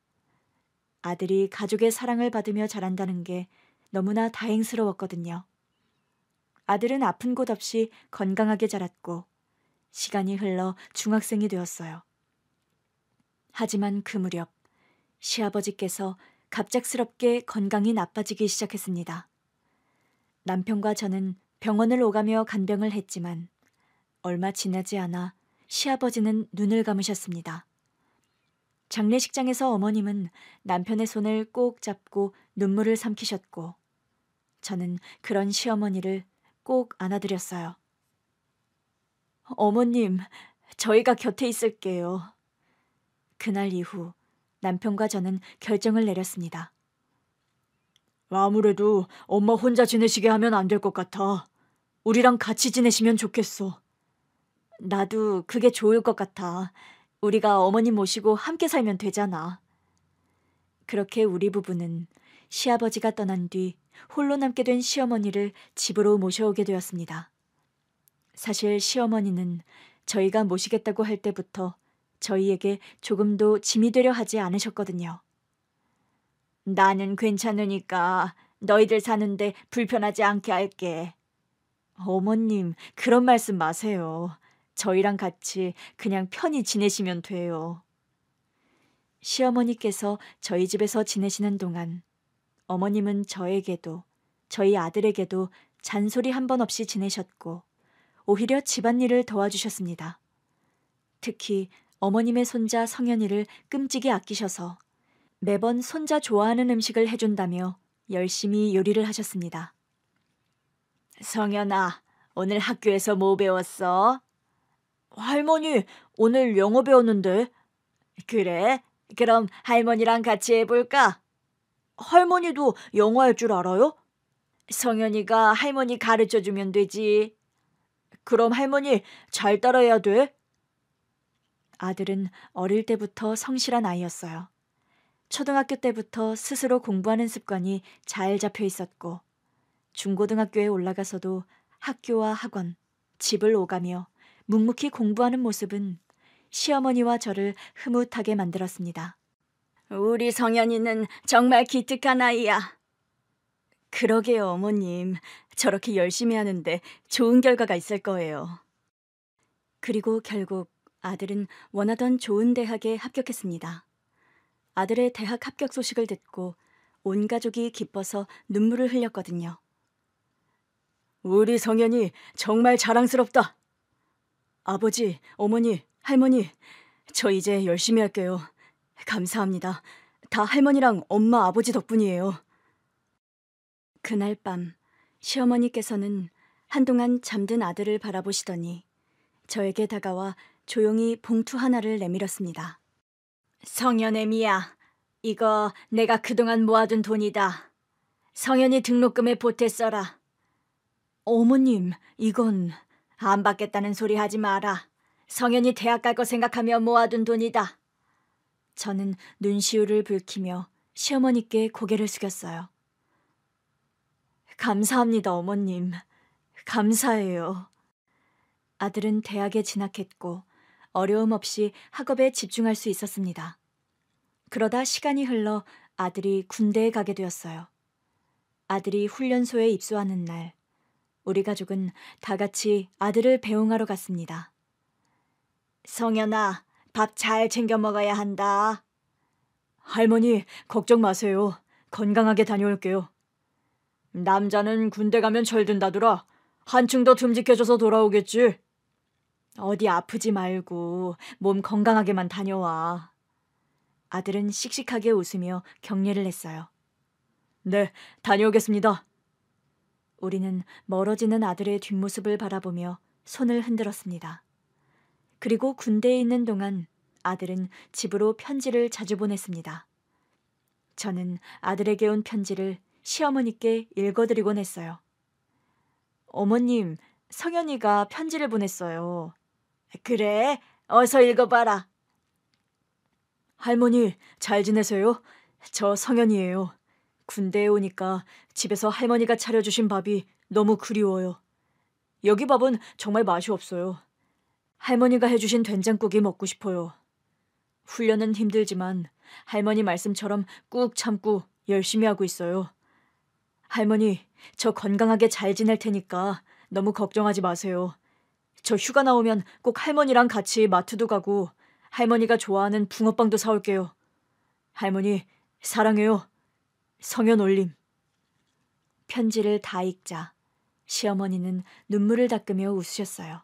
아들이 가족의 사랑을 받으며 자란다는 게 너무나 다행스러웠거든요. 아들은 아픈 곳 없이 건강하게 자랐고 시간이 흘러 중학생이 되었어요. 하지만 그 무렵 시아버지께서 갑작스럽게 건강이 나빠지기 시작했습니다. 남편과 저는 병원을 오가며 간병을 했지만 얼마 지나지 않아 시아버지는 눈을 감으셨습니다. 장례식장에서 어머님은 남편의 손을 꼭 잡고 눈물을 삼키셨고 저는 그런 시어머니를 꼭 안아드렸어요. 어머님, 저희가 곁에 있을게요. 그날 이후 남편과 저는 결정을 내렸습니다. 아무래도 엄마 혼자 지내시게 하면 안 될 것 같아. 우리랑 같이 지내시면 좋겠어. 나도 그게 좋을 것 같아. 우리가 어머님 모시고 함께 살면 되잖아. 그렇게 우리 부부는 시아버지가 떠난 뒤 홀로 남게 된 시어머니를 집으로 모셔오게 되었습니다. 사실 시어머니는 저희가 모시겠다고 할 때부터 저희에게 조금도 짐이 되려 하지 않으셨거든요. 나는 괜찮으니까 너희들 사는데 불편하지 않게 할게. 어머님, 그런 말씀 마세요. 저희랑 같이 그냥 편히 지내시면 돼요. 시어머니께서 저희 집에서 지내시는 동안 어머님은 저에게도 저희 아들에게도 잔소리 한 번 없이 지내셨고 오히려 집안일을 도와주셨습니다. 특히 어머님의 손자 성현이를 끔찍이 아끼셔서 매번 손자 좋아하는 음식을 해준다며 열심히 요리를 하셨습니다. 성현아, 오늘 학교에서 뭐 배웠어? 할머니, 오늘 영어 배웠는데. 그래? 그럼 할머니랑 같이 해볼까? 할머니도 영어 할 줄 알아요? 성현이가 할머니 가르쳐주면 되지. 그럼 할머니 잘 따라해야 돼? 아들은 어릴 때부터 성실한 아이였어요. 초등학교 때부터 스스로 공부하는 습관이 잘 잡혀 있었고 중고등학교에 올라가서도 학교와 학원, 집을 오가며 묵묵히 공부하는 모습은 시어머니와 저를 흐뭇하게 만들었습니다. 우리 성현이는 정말 기특한 아이야. 그러게요, 어머님. 저렇게 열심히 하는데 좋은 결과가 있을 거예요. 그리고 결국 아들은 원하던 좋은 대학에 합격했습니다. 아들의 대학 합격 소식을 듣고 온 가족이 기뻐서 눈물을 흘렸거든요. 우리 성현이 정말 자랑스럽다. 아버지, 어머니, 할머니, 저 이제 열심히 할게요. 감사합니다. 다 할머니랑 엄마, 아버지 덕분이에요. 그날 밤 시어머니께서는 한동안 잠든 아들을 바라보시더니 저에게 다가와 조용히 봉투 하나를 내밀었습니다. 성현의 미야, 이거 내가 그동안 모아둔 돈이다. 성현이 등록금에 보태 써라. 어머님, 이건... 안 받겠다는 소리 하지 마라. 성현이 대학 갈 거 생각하며 모아둔 돈이다. 저는 눈시울을 붉히며 시어머니께 고개를 숙였어요. 감사합니다, 어머님. 감사해요. 아들은 대학에 진학했고 어려움 없이 학업에 집중할 수 있었습니다. 그러다 시간이 흘러 아들이 군대에 가게 되었어요. 아들이 훈련소에 입소하는 날, 우리 가족은 다 같이 아들을 배웅하러 갔습니다. 성현아, 밥 잘 챙겨 먹어야 한다. 할머니, 걱정 마세요. 건강하게 다녀올게요. 남자는 군대 가면 철든다더라. 한층 더 듬직해져서 돌아오겠지. 어디 아프지 말고 몸 건강하게만 다녀와. 아들은 씩씩하게 웃으며 격려를 했어요. 네, 다녀오겠습니다. 우리는 멀어지는 아들의 뒷모습을 바라보며 손을 흔들었습니다. 그리고 군대에 있는 동안 아들은 집으로 편지를 자주 보냈습니다. 저는 아들에게 온 편지를 시어머니께 읽어드리곤 했어요. 어머님, 성현이가 편지를 보냈어요. 그래? 어서 읽어봐라. 할머니, 잘 지내세요? 저 성현이에요. 군대에 오니까 집에서 할머니가 차려주신 밥이 너무 그리워요. 여기 밥은 정말 맛이 없어요. 할머니가 해주신 된장국이 먹고 싶어요. 훈련은 힘들지만 할머니 말씀처럼 꾹 참고 열심히 하고 있어요. 할머니, 저 건강하게 잘 지낼 테니까 너무 걱정하지 마세요. 저 휴가 나오면 꼭 할머니랑 같이 마트도 가고 할머니가 좋아하는 붕어빵도 사올게요. 할머니, 사랑해요. 성현 올림. 편지를 다 읽자 시어머니는 눈물을 닦으며 웃으셨어요.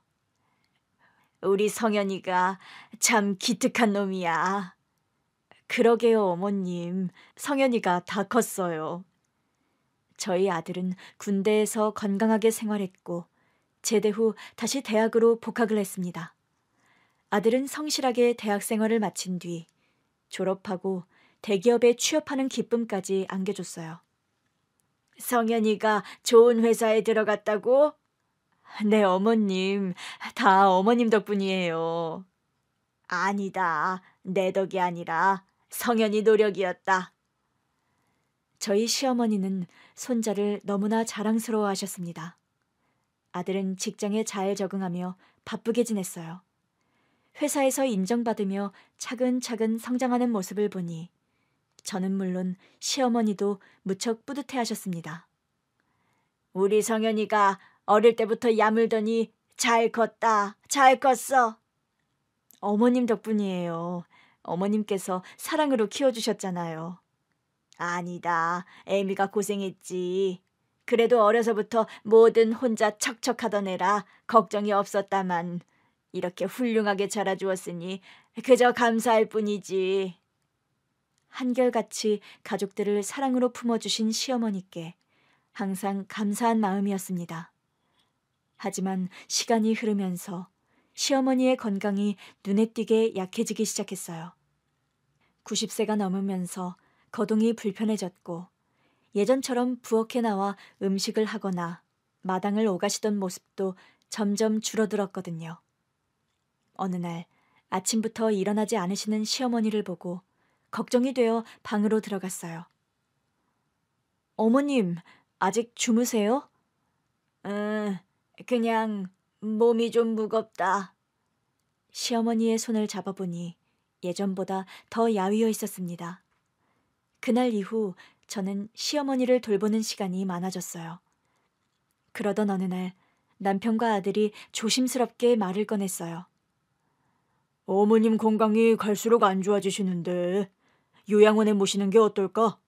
우리 성현이가 참 기특한 놈이야. 그러게요, 어머님. 성현이가 다 컸어요. 저희 아들은 군대에서 건강하게 생활했고 제대 후 다시 대학으로 복학을 했습니다. 아들은 성실하게 대학 생활을 마친 뒤 졸업하고 대기업에 취업하는 기쁨까지 안겨줬어요. 성현이가 좋은 회사에 들어갔다고? 네, 어머님. 다 어머님 덕분이에요. 아니다. 내 덕이 아니라 성현이 노력이었다. 저희 시어머니는 손자를 너무나 자랑스러워 하셨습니다. 아들은 직장에 잘 적응하며 바쁘게 지냈어요. 회사에서 인정받으며 차근차근 성장하는 모습을 보니 저는 물론 시어머니도 무척 뿌듯해 하셨습니다. 우리 성현이가 어릴 때부터 야물더니 잘 컸다. 잘 컸어. 어머님 덕분이에요. 어머님께서 사랑으로 키워주셨잖아요. 아니다. 애미가 고생했지. 그래도 어려서부터 뭐든 혼자 척척하던 애라 걱정이 없었다만 이렇게 훌륭하게 자라주었으니 그저 감사할 뿐이지. 한결같이 가족들을 사랑으로 품어주신 시어머니께 항상 감사한 마음이었습니다. 하지만 시간이 흐르면서 시어머니의 건강이 눈에 띄게 약해지기 시작했어요. 90세가 넘으면서 거동이 불편해졌고 예전처럼 부엌에 나와 음식을 하거나 마당을 오가시던 모습도 점점 줄어들었거든요. 어느 날 아침부터 일어나지 않으시는 시어머니를 보고 걱정이 되어 방으로 들어갔어요. 어머님, 아직 주무세요? 그냥 몸이 좀 무겁다. 시어머니의 손을 잡아보니 예전보다 더 야위어 있었습니다. 그날 이후 저는 시어머니를 돌보는 시간이 많아졌어요. 그러던 어느 날 남편과 아들이 조심스럽게 말을 꺼냈어요. 어머님 건강이 갈수록 안 좋아지시는데 요양원에 모시는 게 어떨까?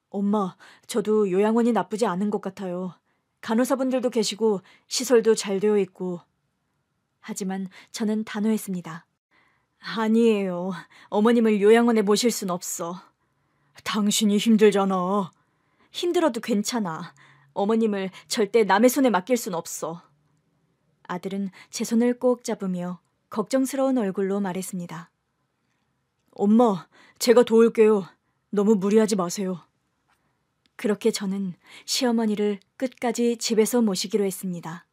엄마, 저도 요양원이 나쁘지 않은 것 같아요. 간호사분들도 계시고 시설도 잘 되어 있고. 하지만 저는 단호했습니다. 아니에요. 어머님을 요양원에 모실 순 없어. 당신이 힘들잖아. 힘들어도 괜찮아. 어머님을 절대 남의 손에 맡길 순 없어. 아들은 제 손을 꼭 잡으며 걱정스러운 얼굴로 말했습니다. 엄마, 제가 도울게요. 너무 무리하지 마세요. 그렇게 저는 시어머니를 끝까지 집에서 모시기로 했습니다.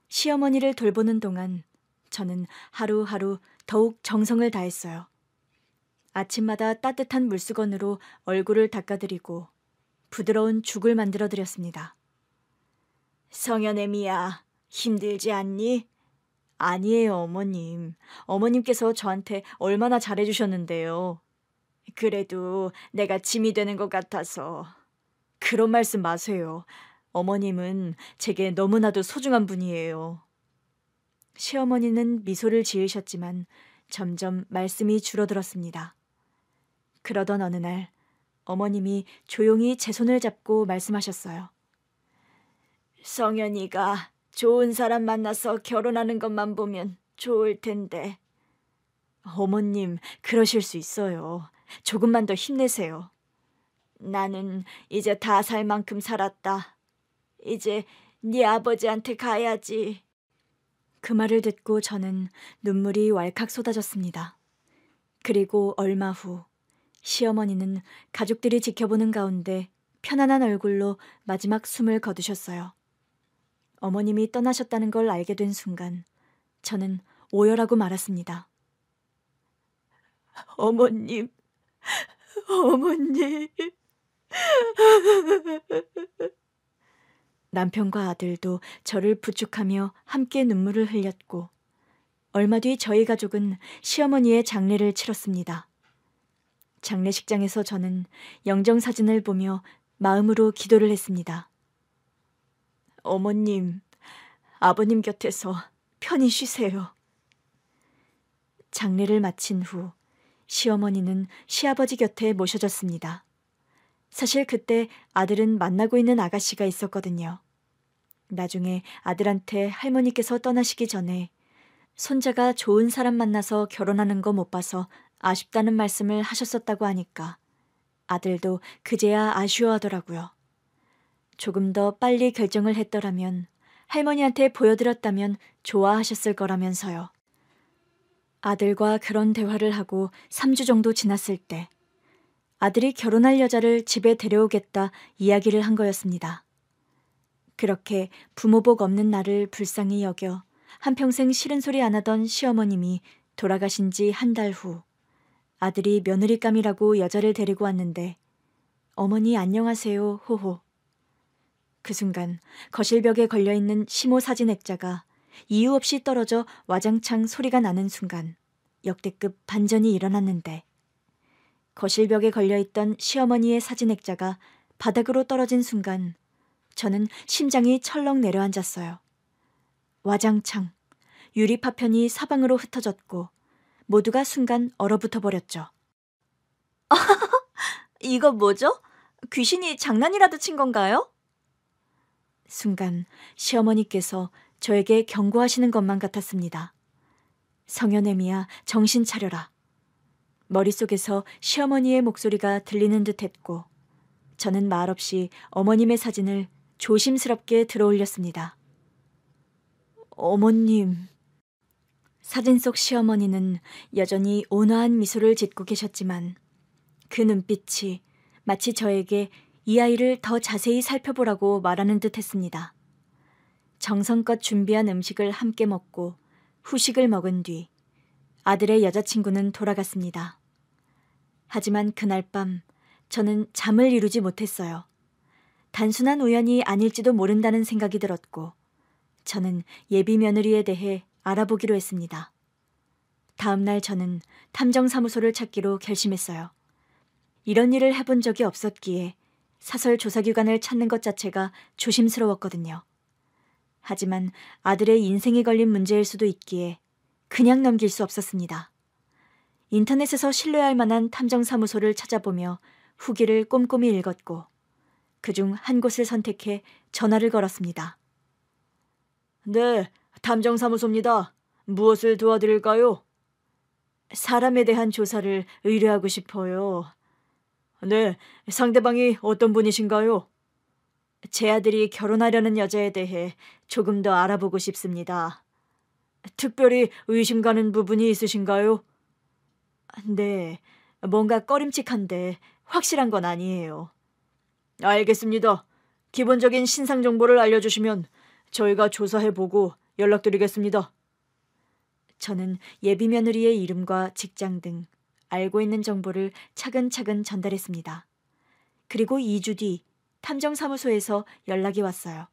시어머니를 돌보는 동안 저는 하루하루 더욱 정성을 다했어요. 아침마다 따뜻한 물수건으로 얼굴을 닦아드리고 부드러운 죽을 만들어드렸습니다. 성현애미야, 힘들지 않니? 아니에요, 어머님. 어머님께서 저한테 얼마나 잘해주셨는데요. 그래도 내가 짐이 되는 것 같아서. 그런 말씀 마세요. 어머님은 제게 너무나도 소중한 분이에요. 시어머니는 미소를 지으셨지만 점점 말씀이 줄어들었습니다. 그러던 어느 날 어머님이 조용히 제 손을 잡고 말씀하셨어요. 성현이가 좋은 사람 만나서 결혼하는 것만 보면 좋을 텐데. 어머님, 그러실 수 있어요. 조금만 더 힘내세요. 나는 이제 다 살 만큼 살았다. 이제 네 아버지한테 가야지. 그 말을 듣고 저는 눈물이 왈칵 쏟아졌습니다. 그리고 얼마 후 시어머니는 가족들이 지켜보는 가운데 편안한 얼굴로 마지막 숨을 거두셨어요. 어머님이 떠나셨다는 걸 알게 된 순간 저는 오열하고 말았습니다. 어머님, 어머님. 남편과 아들도 저를 부축하며 함께 눈물을 흘렸고 얼마 뒤 저희 가족은 시어머니의 장례를 치렀습니다. 장례식장에서 저는 영정사진을 보며 마음으로 기도를 했습니다. 어머님, 아버님 곁에서 편히 쉬세요. 장례를 마친 후 시어머니는 시아버지 곁에 모셔졌습니다. 사실 그때 아들은 만나고 있는 아가씨가 있었거든요. 나중에 아들한테 할머니께서 떠나시기 전에 손자가 좋은 사람 만나서 결혼하는 거 못 봐서 아쉽다는 말씀을 하셨었다고 하니까 아들도 그제야 아쉬워하더라고요. 조금 더 빨리 결정을 했더라면 할머니한테 보여드렸다면 좋아하셨을 거라면서요. 아들과 그런 대화를 하고 3주 정도 지났을 때 아들이 결혼할 여자를 집에 데려오겠다 이야기를 한 거였습니다. 그렇게 부모복 없는 나를 불쌍히 여겨 한평생 싫은 소리 안 하던 시어머님이 돌아가신 지 한 달 후 아들이 며느리감이라고 여자를 데리고 왔는데 어머니 안녕하세요 호호. 그 순간 거실벽에 걸려있는 시모 사진 액자가 이유 없이 떨어져 와장창 소리가 나는 순간 역대급 반전이 일어났는데 거실벽에 걸려있던 시어머니의 사진 액자가 바닥으로 떨어진 순간 저는 심장이 철렁 내려앉았어요. 와장창 유리 파편이 사방으로 흩어졌고 모두가 순간 얼어붙어 버렸죠. 이거 뭐죠? 귀신이 장난이라도 친 건가요? 순간 시어머니께서 저에게 경고하시는 것만 같았습니다. 성현애미야, 정신 차려라. 머릿속에서 시어머니의 목소리가 들리는 듯 했고 저는 말없이 어머님의 사진을 조심스럽게 들어올렸습니다. 어머님. 사진 속 시어머니는 여전히 온화한 미소를 짓고 계셨지만 그 눈빛이 마치 저에게 이 아이를 더 자세히 살펴보라고 말하는 듯 했습니다. 정성껏 준비한 음식을 함께 먹고 후식을 먹은 뒤 아들의 여자친구는 돌아갔습니다. 하지만 그날 밤 저는 잠을 이루지 못했어요. 단순한 우연이 아닐지도 모른다는 생각이 들었고 저는 예비 며느리에 대해 알아보기로 했습니다. 다음 날 저는 탐정사무소를 찾기로 결심했어요. 이런 일을 해본 적이 없었기에 사설 조사기관을 찾는 것 자체가 조심스러웠거든요. 하지만 아들의 인생에 걸린 문제일 수도 있기에 그냥 넘길 수 없었습니다. 인터넷에서 신뢰할 만한 탐정사무소를 찾아보며 후기를 꼼꼼히 읽었고 그중 한 곳을 선택해 전화를 걸었습니다. 네, 탐정사무소입니다. 무엇을 도와드릴까요? 사람에 대한 조사를 의뢰하고 싶어요. 네, 상대방이 어떤 분이신가요? 제 아들이 결혼하려는 여자에 대해 조금 더 알아보고 싶습니다. 특별히 의심 가는 부분이 있으신가요? 네, 뭔가 꺼림칙한데 확실한 건 아니에요. 알겠습니다. 기본적인 신상 정보를 알려주시면 저희가 조사해보고 연락드리겠습니다. 저는 예비 며느리의 이름과 직장 등 알고 있는 정보를 차근차근 전달했습니다. 그리고 2주 뒤 탐정사무소에서 연락이 왔어요.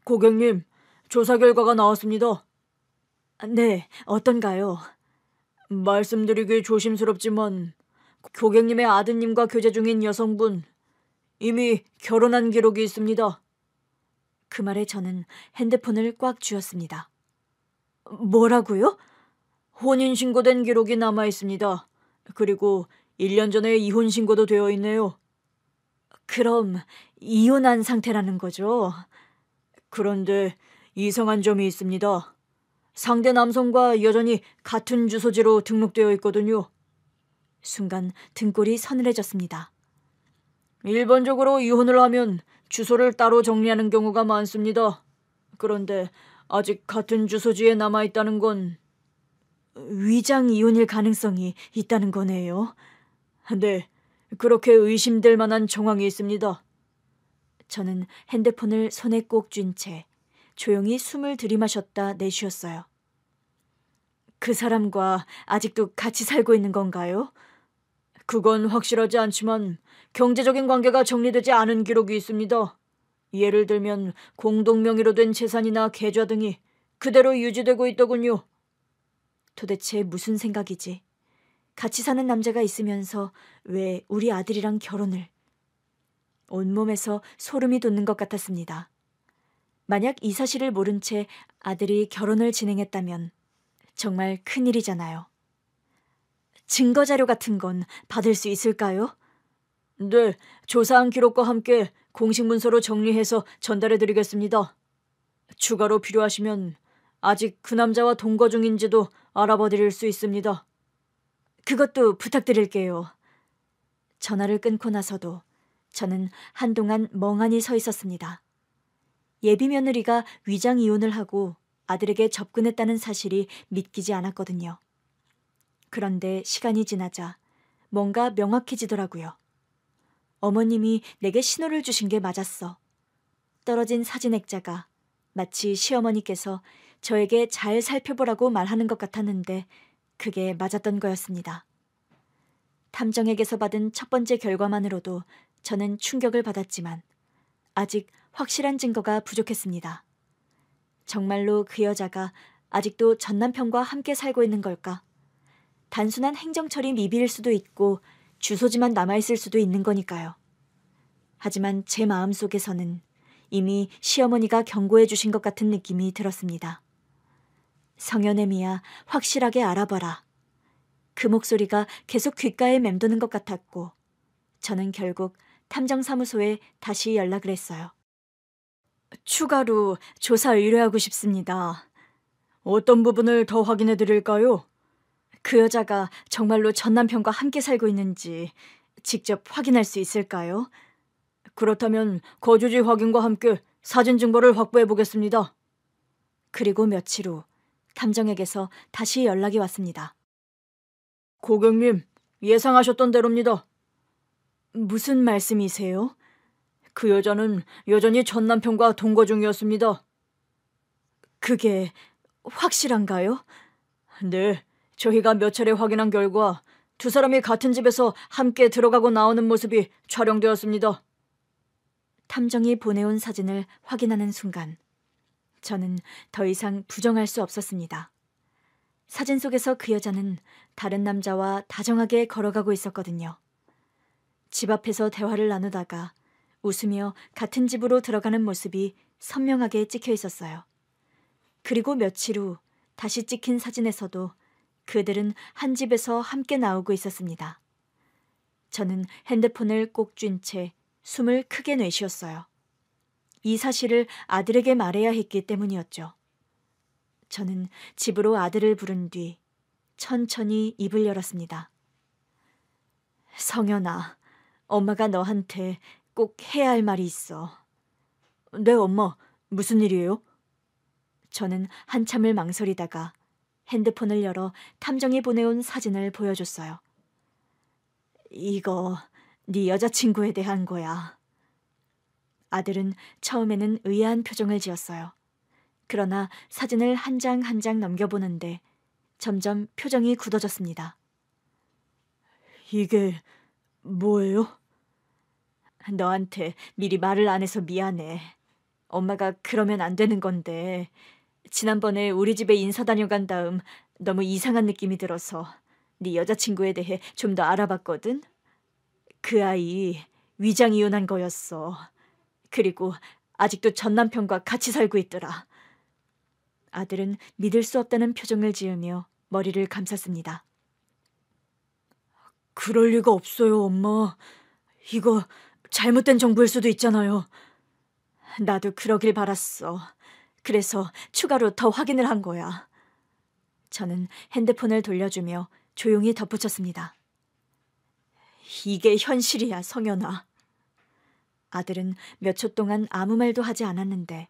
고객님, 조사 결과가 나왔습니다. 네, 어떤가요? 말씀드리기 조심스럽지만 고객님의 아드님과 교제 중인 여성분 이미 결혼한 기록이 있습니다. 그 말에 저는 핸드폰을 꽉 쥐었습니다. 뭐라고요? 혼인신고된 기록이 남아 있습니다. 그리고 1년 전에 이혼신고도 되어 있네요. 그럼 이혼한 상태라는 거죠? 그런데 이상한 점이 있습니다. 상대 남성과 여전히 같은 주소지로 등록되어 있거든요. 순간 등골이 서늘해졌습니다. 일반적으로 이혼을 하면 주소를 따로 정리하는 경우가 많습니다. 그런데 아직 같은 주소지에 남아있다는 건 위장 이혼일 가능성이 있다는 거네요. 네, 그렇게 의심될 만한 정황이 있습니다. 저는 핸드폰을 손에 꼭 쥔 채 조용히 숨을 들이마셨다 내쉬었어요. 그 사람과 아직도 같이 살고 있는 건가요? 그건 확실하지 않지만 경제적인 관계가 정리되지 않은 기록이 있습니다. 예를 들면 공동명의로 된 재산이나 계좌 등이 그대로 유지되고 있더군요. 도대체 무슨 생각이지? 같이 사는 남자가 있으면서 왜 우리 아들이랑 결혼을? 온몸에서 소름이 돋는 것 같았습니다. 만약 이 사실을 모른 채 아들이 결혼을 진행했다면 정말 큰일이잖아요. 증거자료 같은 건 받을 수 있을까요? 네, 조사한 기록과 함께 공식 문서로 정리해서 전달해드리겠습니다. 추가로 필요하시면 아직 그 남자와 동거 중인지도 알아봐드릴 수 있습니다. 그것도 부탁드릴게요. 전화를 끊고 나서도 저는 한동안 멍하니 서 있었습니다. 예비 며느리가 위장 이혼을 하고 아들에게 접근했다는 사실이 믿기지 않았거든요. 그런데 시간이 지나자 뭔가 명확해지더라고요. 어머님이 내게 신호를 주신 게 맞았어. 떨어진 사진 액자가 마치 시어머니께서 저에게 잘 살펴보라고 말하는 것 같았는데 그게 맞았던 거였습니다. 탐정에게서 받은 첫 번째 결과만으로도 저는 충격을 받았지만 아직 확실한 증거가 부족했습니다. 정말로 그 여자가 아직도 전 남편과 함께 살고 있는 걸까? 단순한 행정처리 미비일 수도 있고 주소지만 남아있을 수도 있는 거니까요. 하지만 제 마음속에서는 이미 시어머니가 경고해 주신 것 같은 느낌이 들었습니다. 성현애미야, 확실하게 알아봐라. 그 목소리가 계속 귓가에 맴도는 것 같았고 저는 결국 탐정사무소에 다시 연락을 했어요. 추가로 조사 의뢰하고 싶습니다. 어떤 부분을 더 확인해 드릴까요? 그 여자가 정말로 전 남편과 함께 살고 있는지 직접 확인할 수 있을까요? 그렇다면 거주지 확인과 함께 사진 증거를 확보해 보겠습니다. 그리고 며칠 후 탐정에게서 다시 연락이 왔습니다. 고객님, 예상하셨던 대로입니다. 무슨 말씀이세요? 그 여자는 여전히 전 남편과 동거 중이었습니다. 그게 확실한가요? 네, 저희가 몇 차례 확인한 결과 두 사람이 같은 집에서 함께 들어가고 나오는 모습이 촬영되었습니다. 탐정이 보내온 사진을 확인하는 순간 저는 더 이상 부정할 수 없었습니다. 사진 속에서 그 여자는 다른 남자와 다정하게 걸어가고 있었거든요. 집 앞에서 대화를 나누다가 웃으며 같은 집으로 들어가는 모습이 선명하게 찍혀 있었어요. 그리고 며칠 후 다시 찍힌 사진에서도 그들은 한 집에서 함께 나오고 있었습니다. 저는 핸드폰을 꼭 쥔 채 숨을 크게 내쉬었어요. 이 사실을 아들에게 말해야 했기 때문이었죠. 저는 집으로 아들을 부른 뒤 천천히 입을 열었습니다. 성현아, 엄마가 너한테 꼭 해야 할 말이 있어. 네, 엄마. 무슨 일이에요? 저는 한참을 망설이다가 핸드폰을 열어 탐정이 보내온 사진을 보여줬어요. 이거 네 여자친구에 대한 거야. 아들은 처음에는 의아한 표정을 지었어요. 그러나 사진을 한 장 한 장 넘겨보는데 점점 표정이 굳어졌습니다. 이게 뭐예요? 너한테 미리 말을 안 해서 미안해. 엄마가 그러면 안 되는 건데 지난번에 우리 집에 인사 다녀간 다음 너무 이상한 느낌이 들어서 네 여자친구에 대해 좀 더 알아봤거든. 그 아이 위장 이혼한 거였어. 그리고 아직도 전 남편과 같이 살고 있더라. 아들은 믿을 수 없다는 표정을 지으며 머리를 감쌌습니다. 그럴 리가 없어요, 엄마. 이거 잘못된 정보일 수도 있잖아요. 나도 그러길 바랐어. 그래서 추가로 더 확인을 한 거야. 저는 핸드폰을 돌려주며 조용히 덧붙였습니다. 이게 현실이야, 성현아. 아들은 몇 초 동안 아무 말도 하지 않았는데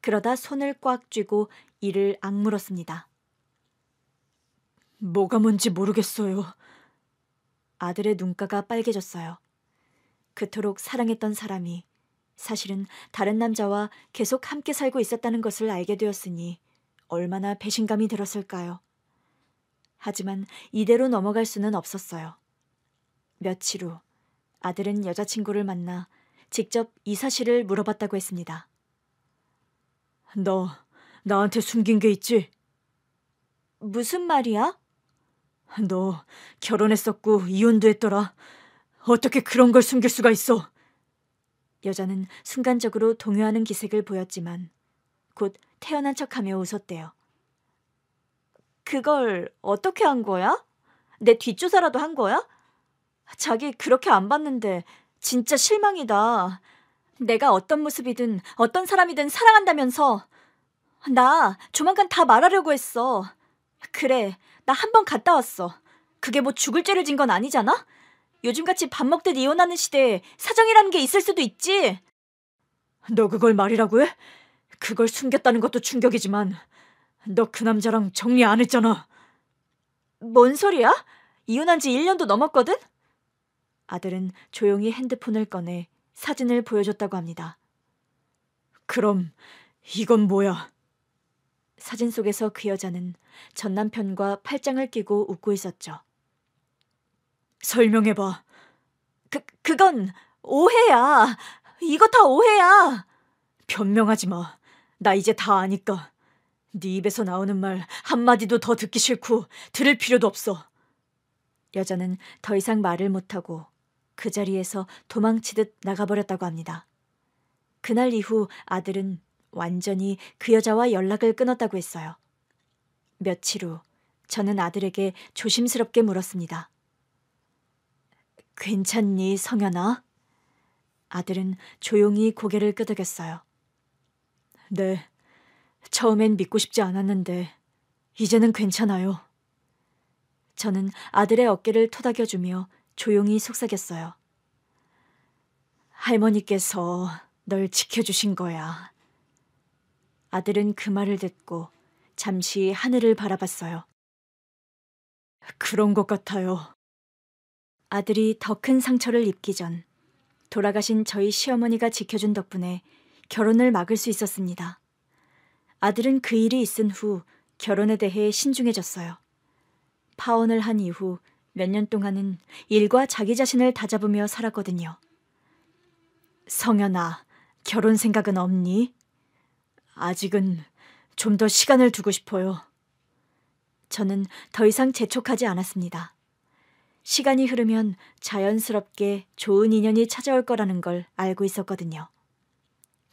그러다 손을 꽉 쥐고 이를 악물었습니다. 뭐가 뭔지 모르겠어요. 아들의 눈가가 빨개졌어요. 그토록 사랑했던 사람이 사실은 다른 남자와 계속 함께 살고 있었다는 것을 알게 되었으니 얼마나 배신감이 들었을까요? 하지만 이대로 넘어갈 수는 없었어요. 며칠 후 아들은 여자친구를 만나 직접 이 사실을 물어봤다고 했습니다. 너 나한테 숨긴 게 있지? 무슨 말이야? 너 결혼했었고 이혼도 했더라. 어떻게 그런 걸 숨길 수가 있어? 여자는 순간적으로 동요하는 기색을 보였지만 곧 태연한 척하며 웃었대요. 그걸 어떻게 한 거야? 내 뒷조사라도 한 거야? 자기 그렇게 안 봤는데 진짜 실망이다. 내가 어떤 모습이든 어떤 사람이든 사랑한다면서. 나 조만간 다 말하려고 했어. 그래, 나 한 번 갔다 왔어. 그게 뭐 죽을 죄를 진 건 아니잖아? 요즘같이 밥 먹듯 이혼하는 시대에 사정이라는 게 있을 수도 있지. 너 그걸 말이라고 해? 그걸 숨겼다는 것도 충격이지만 너 그 남자랑 정리 안 했잖아. 뭔 소리야? 이혼한 지 1년도 넘었거든? 아들은 조용히 핸드폰을 꺼내 사진을 보여줬다고 합니다. 그럼 이건 뭐야? 사진 속에서 그 여자는 전 남편과 팔짱을 끼고 웃고 있었죠. 설명해봐. 그건 오해야. 이거 다 오해야. 변명하지 마. 나 이제 다 아니까. 네 입에서 나오는 말 한마디도 더 듣기 싫고 들을 필요도 없어. 여자는 더 이상 말을 못하고 그 자리에서 도망치듯 나가버렸다고 합니다. 그날 이후 아들은 완전히 그 여자와 연락을 끊었다고 했어요. 며칠 후 저는 아들에게 조심스럽게 물었습니다. 괜찮니, 성현아? 아들은 조용히 고개를 끄덕였어요. 네, 처음엔 믿고 싶지 않았는데 이제는 괜찮아요. 저는 아들의 어깨를 토닥여주며 조용히 속삭였어요. 할머니께서 널 지켜주신 거야. 아들은 그 말을 듣고 잠시 하늘을 바라봤어요. 그런 것 같아요. 아들이 더 큰 상처를 입기 전 돌아가신 저희 시어머니가 지켜준 덕분에 결혼을 막을 수 있었습니다. 아들은 그 일이 있은 후 결혼에 대해 신중해졌어요. 파혼을 한 이후 몇 년 동안은 일과 자기 자신을 다잡으며 살았거든요. 성현아, 결혼 생각은 없니? 아직은 좀 더 시간을 두고 싶어요. 저는 더 이상 재촉하지 않았습니다. 시간이 흐르면 자연스럽게 좋은 인연이 찾아올 거라는 걸 알고 있었거든요.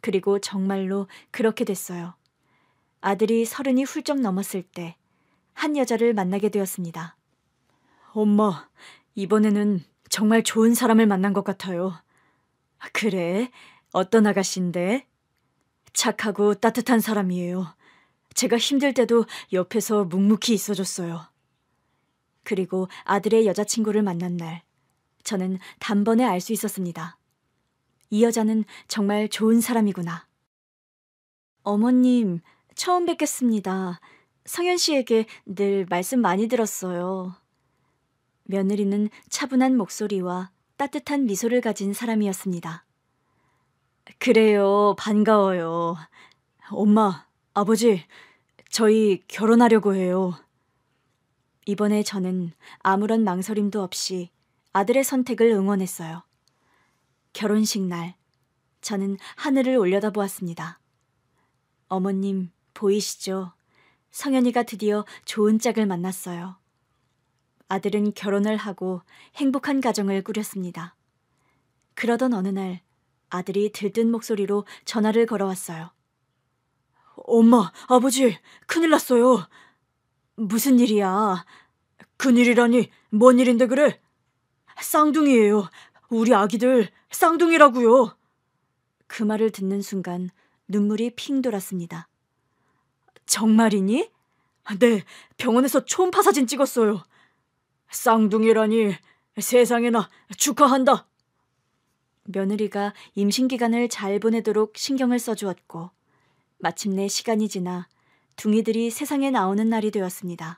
그리고 정말로 그렇게 됐어요. 아들이 30이 훌쩍 넘었을 때 한 여자를 만나게 되었습니다. 엄마, 이번에는 정말 좋은 사람을 만난 것 같아요. 그래? 어떤 아가씨인데? 착하고 따뜻한 사람이에요. 제가 힘들 때도 옆에서 묵묵히 있어줬어요. 그리고 아들의 여자친구를 만난 날, 저는 단번에 알 수 있었습니다. 이 여자는 정말 좋은 사람이구나. 어머님, 처음 뵙겠습니다. 성현 씨에게 늘 말씀 많이 들었어요. 며느리는 차분한 목소리와 따뜻한 미소를 가진 사람이었습니다. 그래요, 반가워요. 엄마, 아버지, 저희 결혼하려고 해요. 이번에 저는 아무런 망설임도 없이 아들의 선택을 응원했어요. 결혼식 날, 저는 하늘을 올려다보았습니다. 어머님, 보이시죠? 성현이가 드디어 좋은 짝을 만났어요. 아들은 결혼을 하고 행복한 가정을 꾸렸습니다. 그러던 어느 날 아들이 들뜬 목소리로 전화를 걸어왔어요. 엄마, 아버지, 큰일 났어요. 무슨 일이야? 큰일이라니, 뭔 일인데 그래? 쌍둥이에요. 우리 아기들 쌍둥이라고요. 그 말을 듣는 순간 눈물이 핑 돌았습니다. 정말이니? 네, 병원에서 초음파 사진 찍었어요. 쌍둥이라니, 세상에나, 축하한다. 며느리가 임신기간을 잘 보내도록 신경을 써주었고 마침내 시간이 지나 둥이들이 세상에 나오는 날이 되었습니다.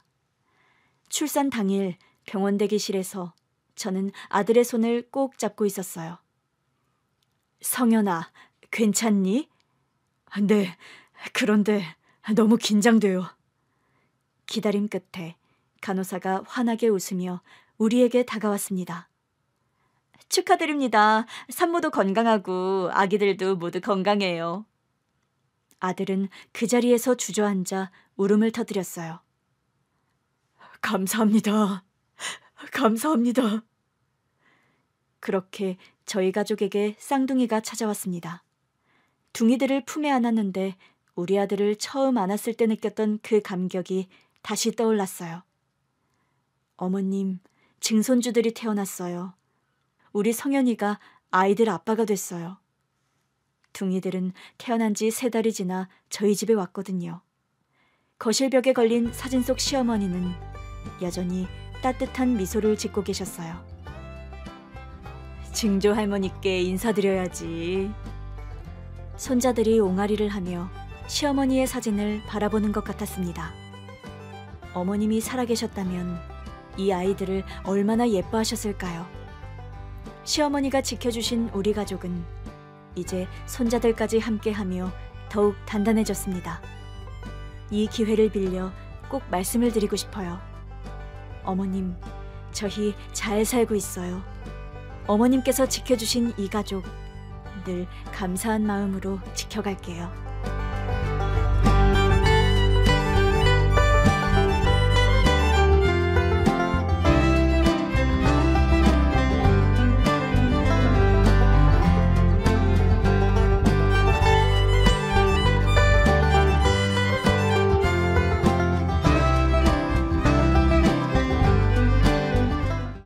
출산 당일 병원 대기실에서 저는 아들의 손을 꼭 잡고 있었어요. 성현아, 괜찮니? 네, 그런데 너무 긴장돼요. 기다림 끝에 간호사가 환하게 웃으며 우리에게 다가왔습니다. 축하드립니다. 산모도 건강하고 아기들도 모두 건강해요. 아들은 그 자리에서 주저앉아 울음을 터뜨렸어요. 감사합니다. 감사합니다. 그렇게 저희 가족에게 쌍둥이가 찾아왔습니다. 둥이들을 품에 안았는데 우리 아들을 처음 안았을 때 느꼈던 그 감격이 다시 떠올랐어요. 어머님, 증손주들이 태어났어요. 우리 성현이가 아이들 아빠가 됐어요. 둥이들은 태어난 지 3달이 지나 저희 집에 왔거든요. 거실벽에 걸린 사진 속 시어머니는 여전히 따뜻한 미소를 짓고 계셨어요. 증조 할머니께 인사드려야지. 손자들이 옹알이를 하며 시어머니의 사진을 바라보는 것 같았습니다. 어머님이 살아계셨다면 이 아이들을 얼마나 예뻐하셨을까요? 시어머니가 지켜주신 우리 가족은 이제 손자들까지 함께하며 더욱 단단해졌습니다. 이 기회를 빌려 꼭 말씀을 드리고 싶어요. 어머님, 저희 잘 살고 있어요. 어머님께서 지켜주신 이 가족 늘 감사한 마음으로 지켜갈게요.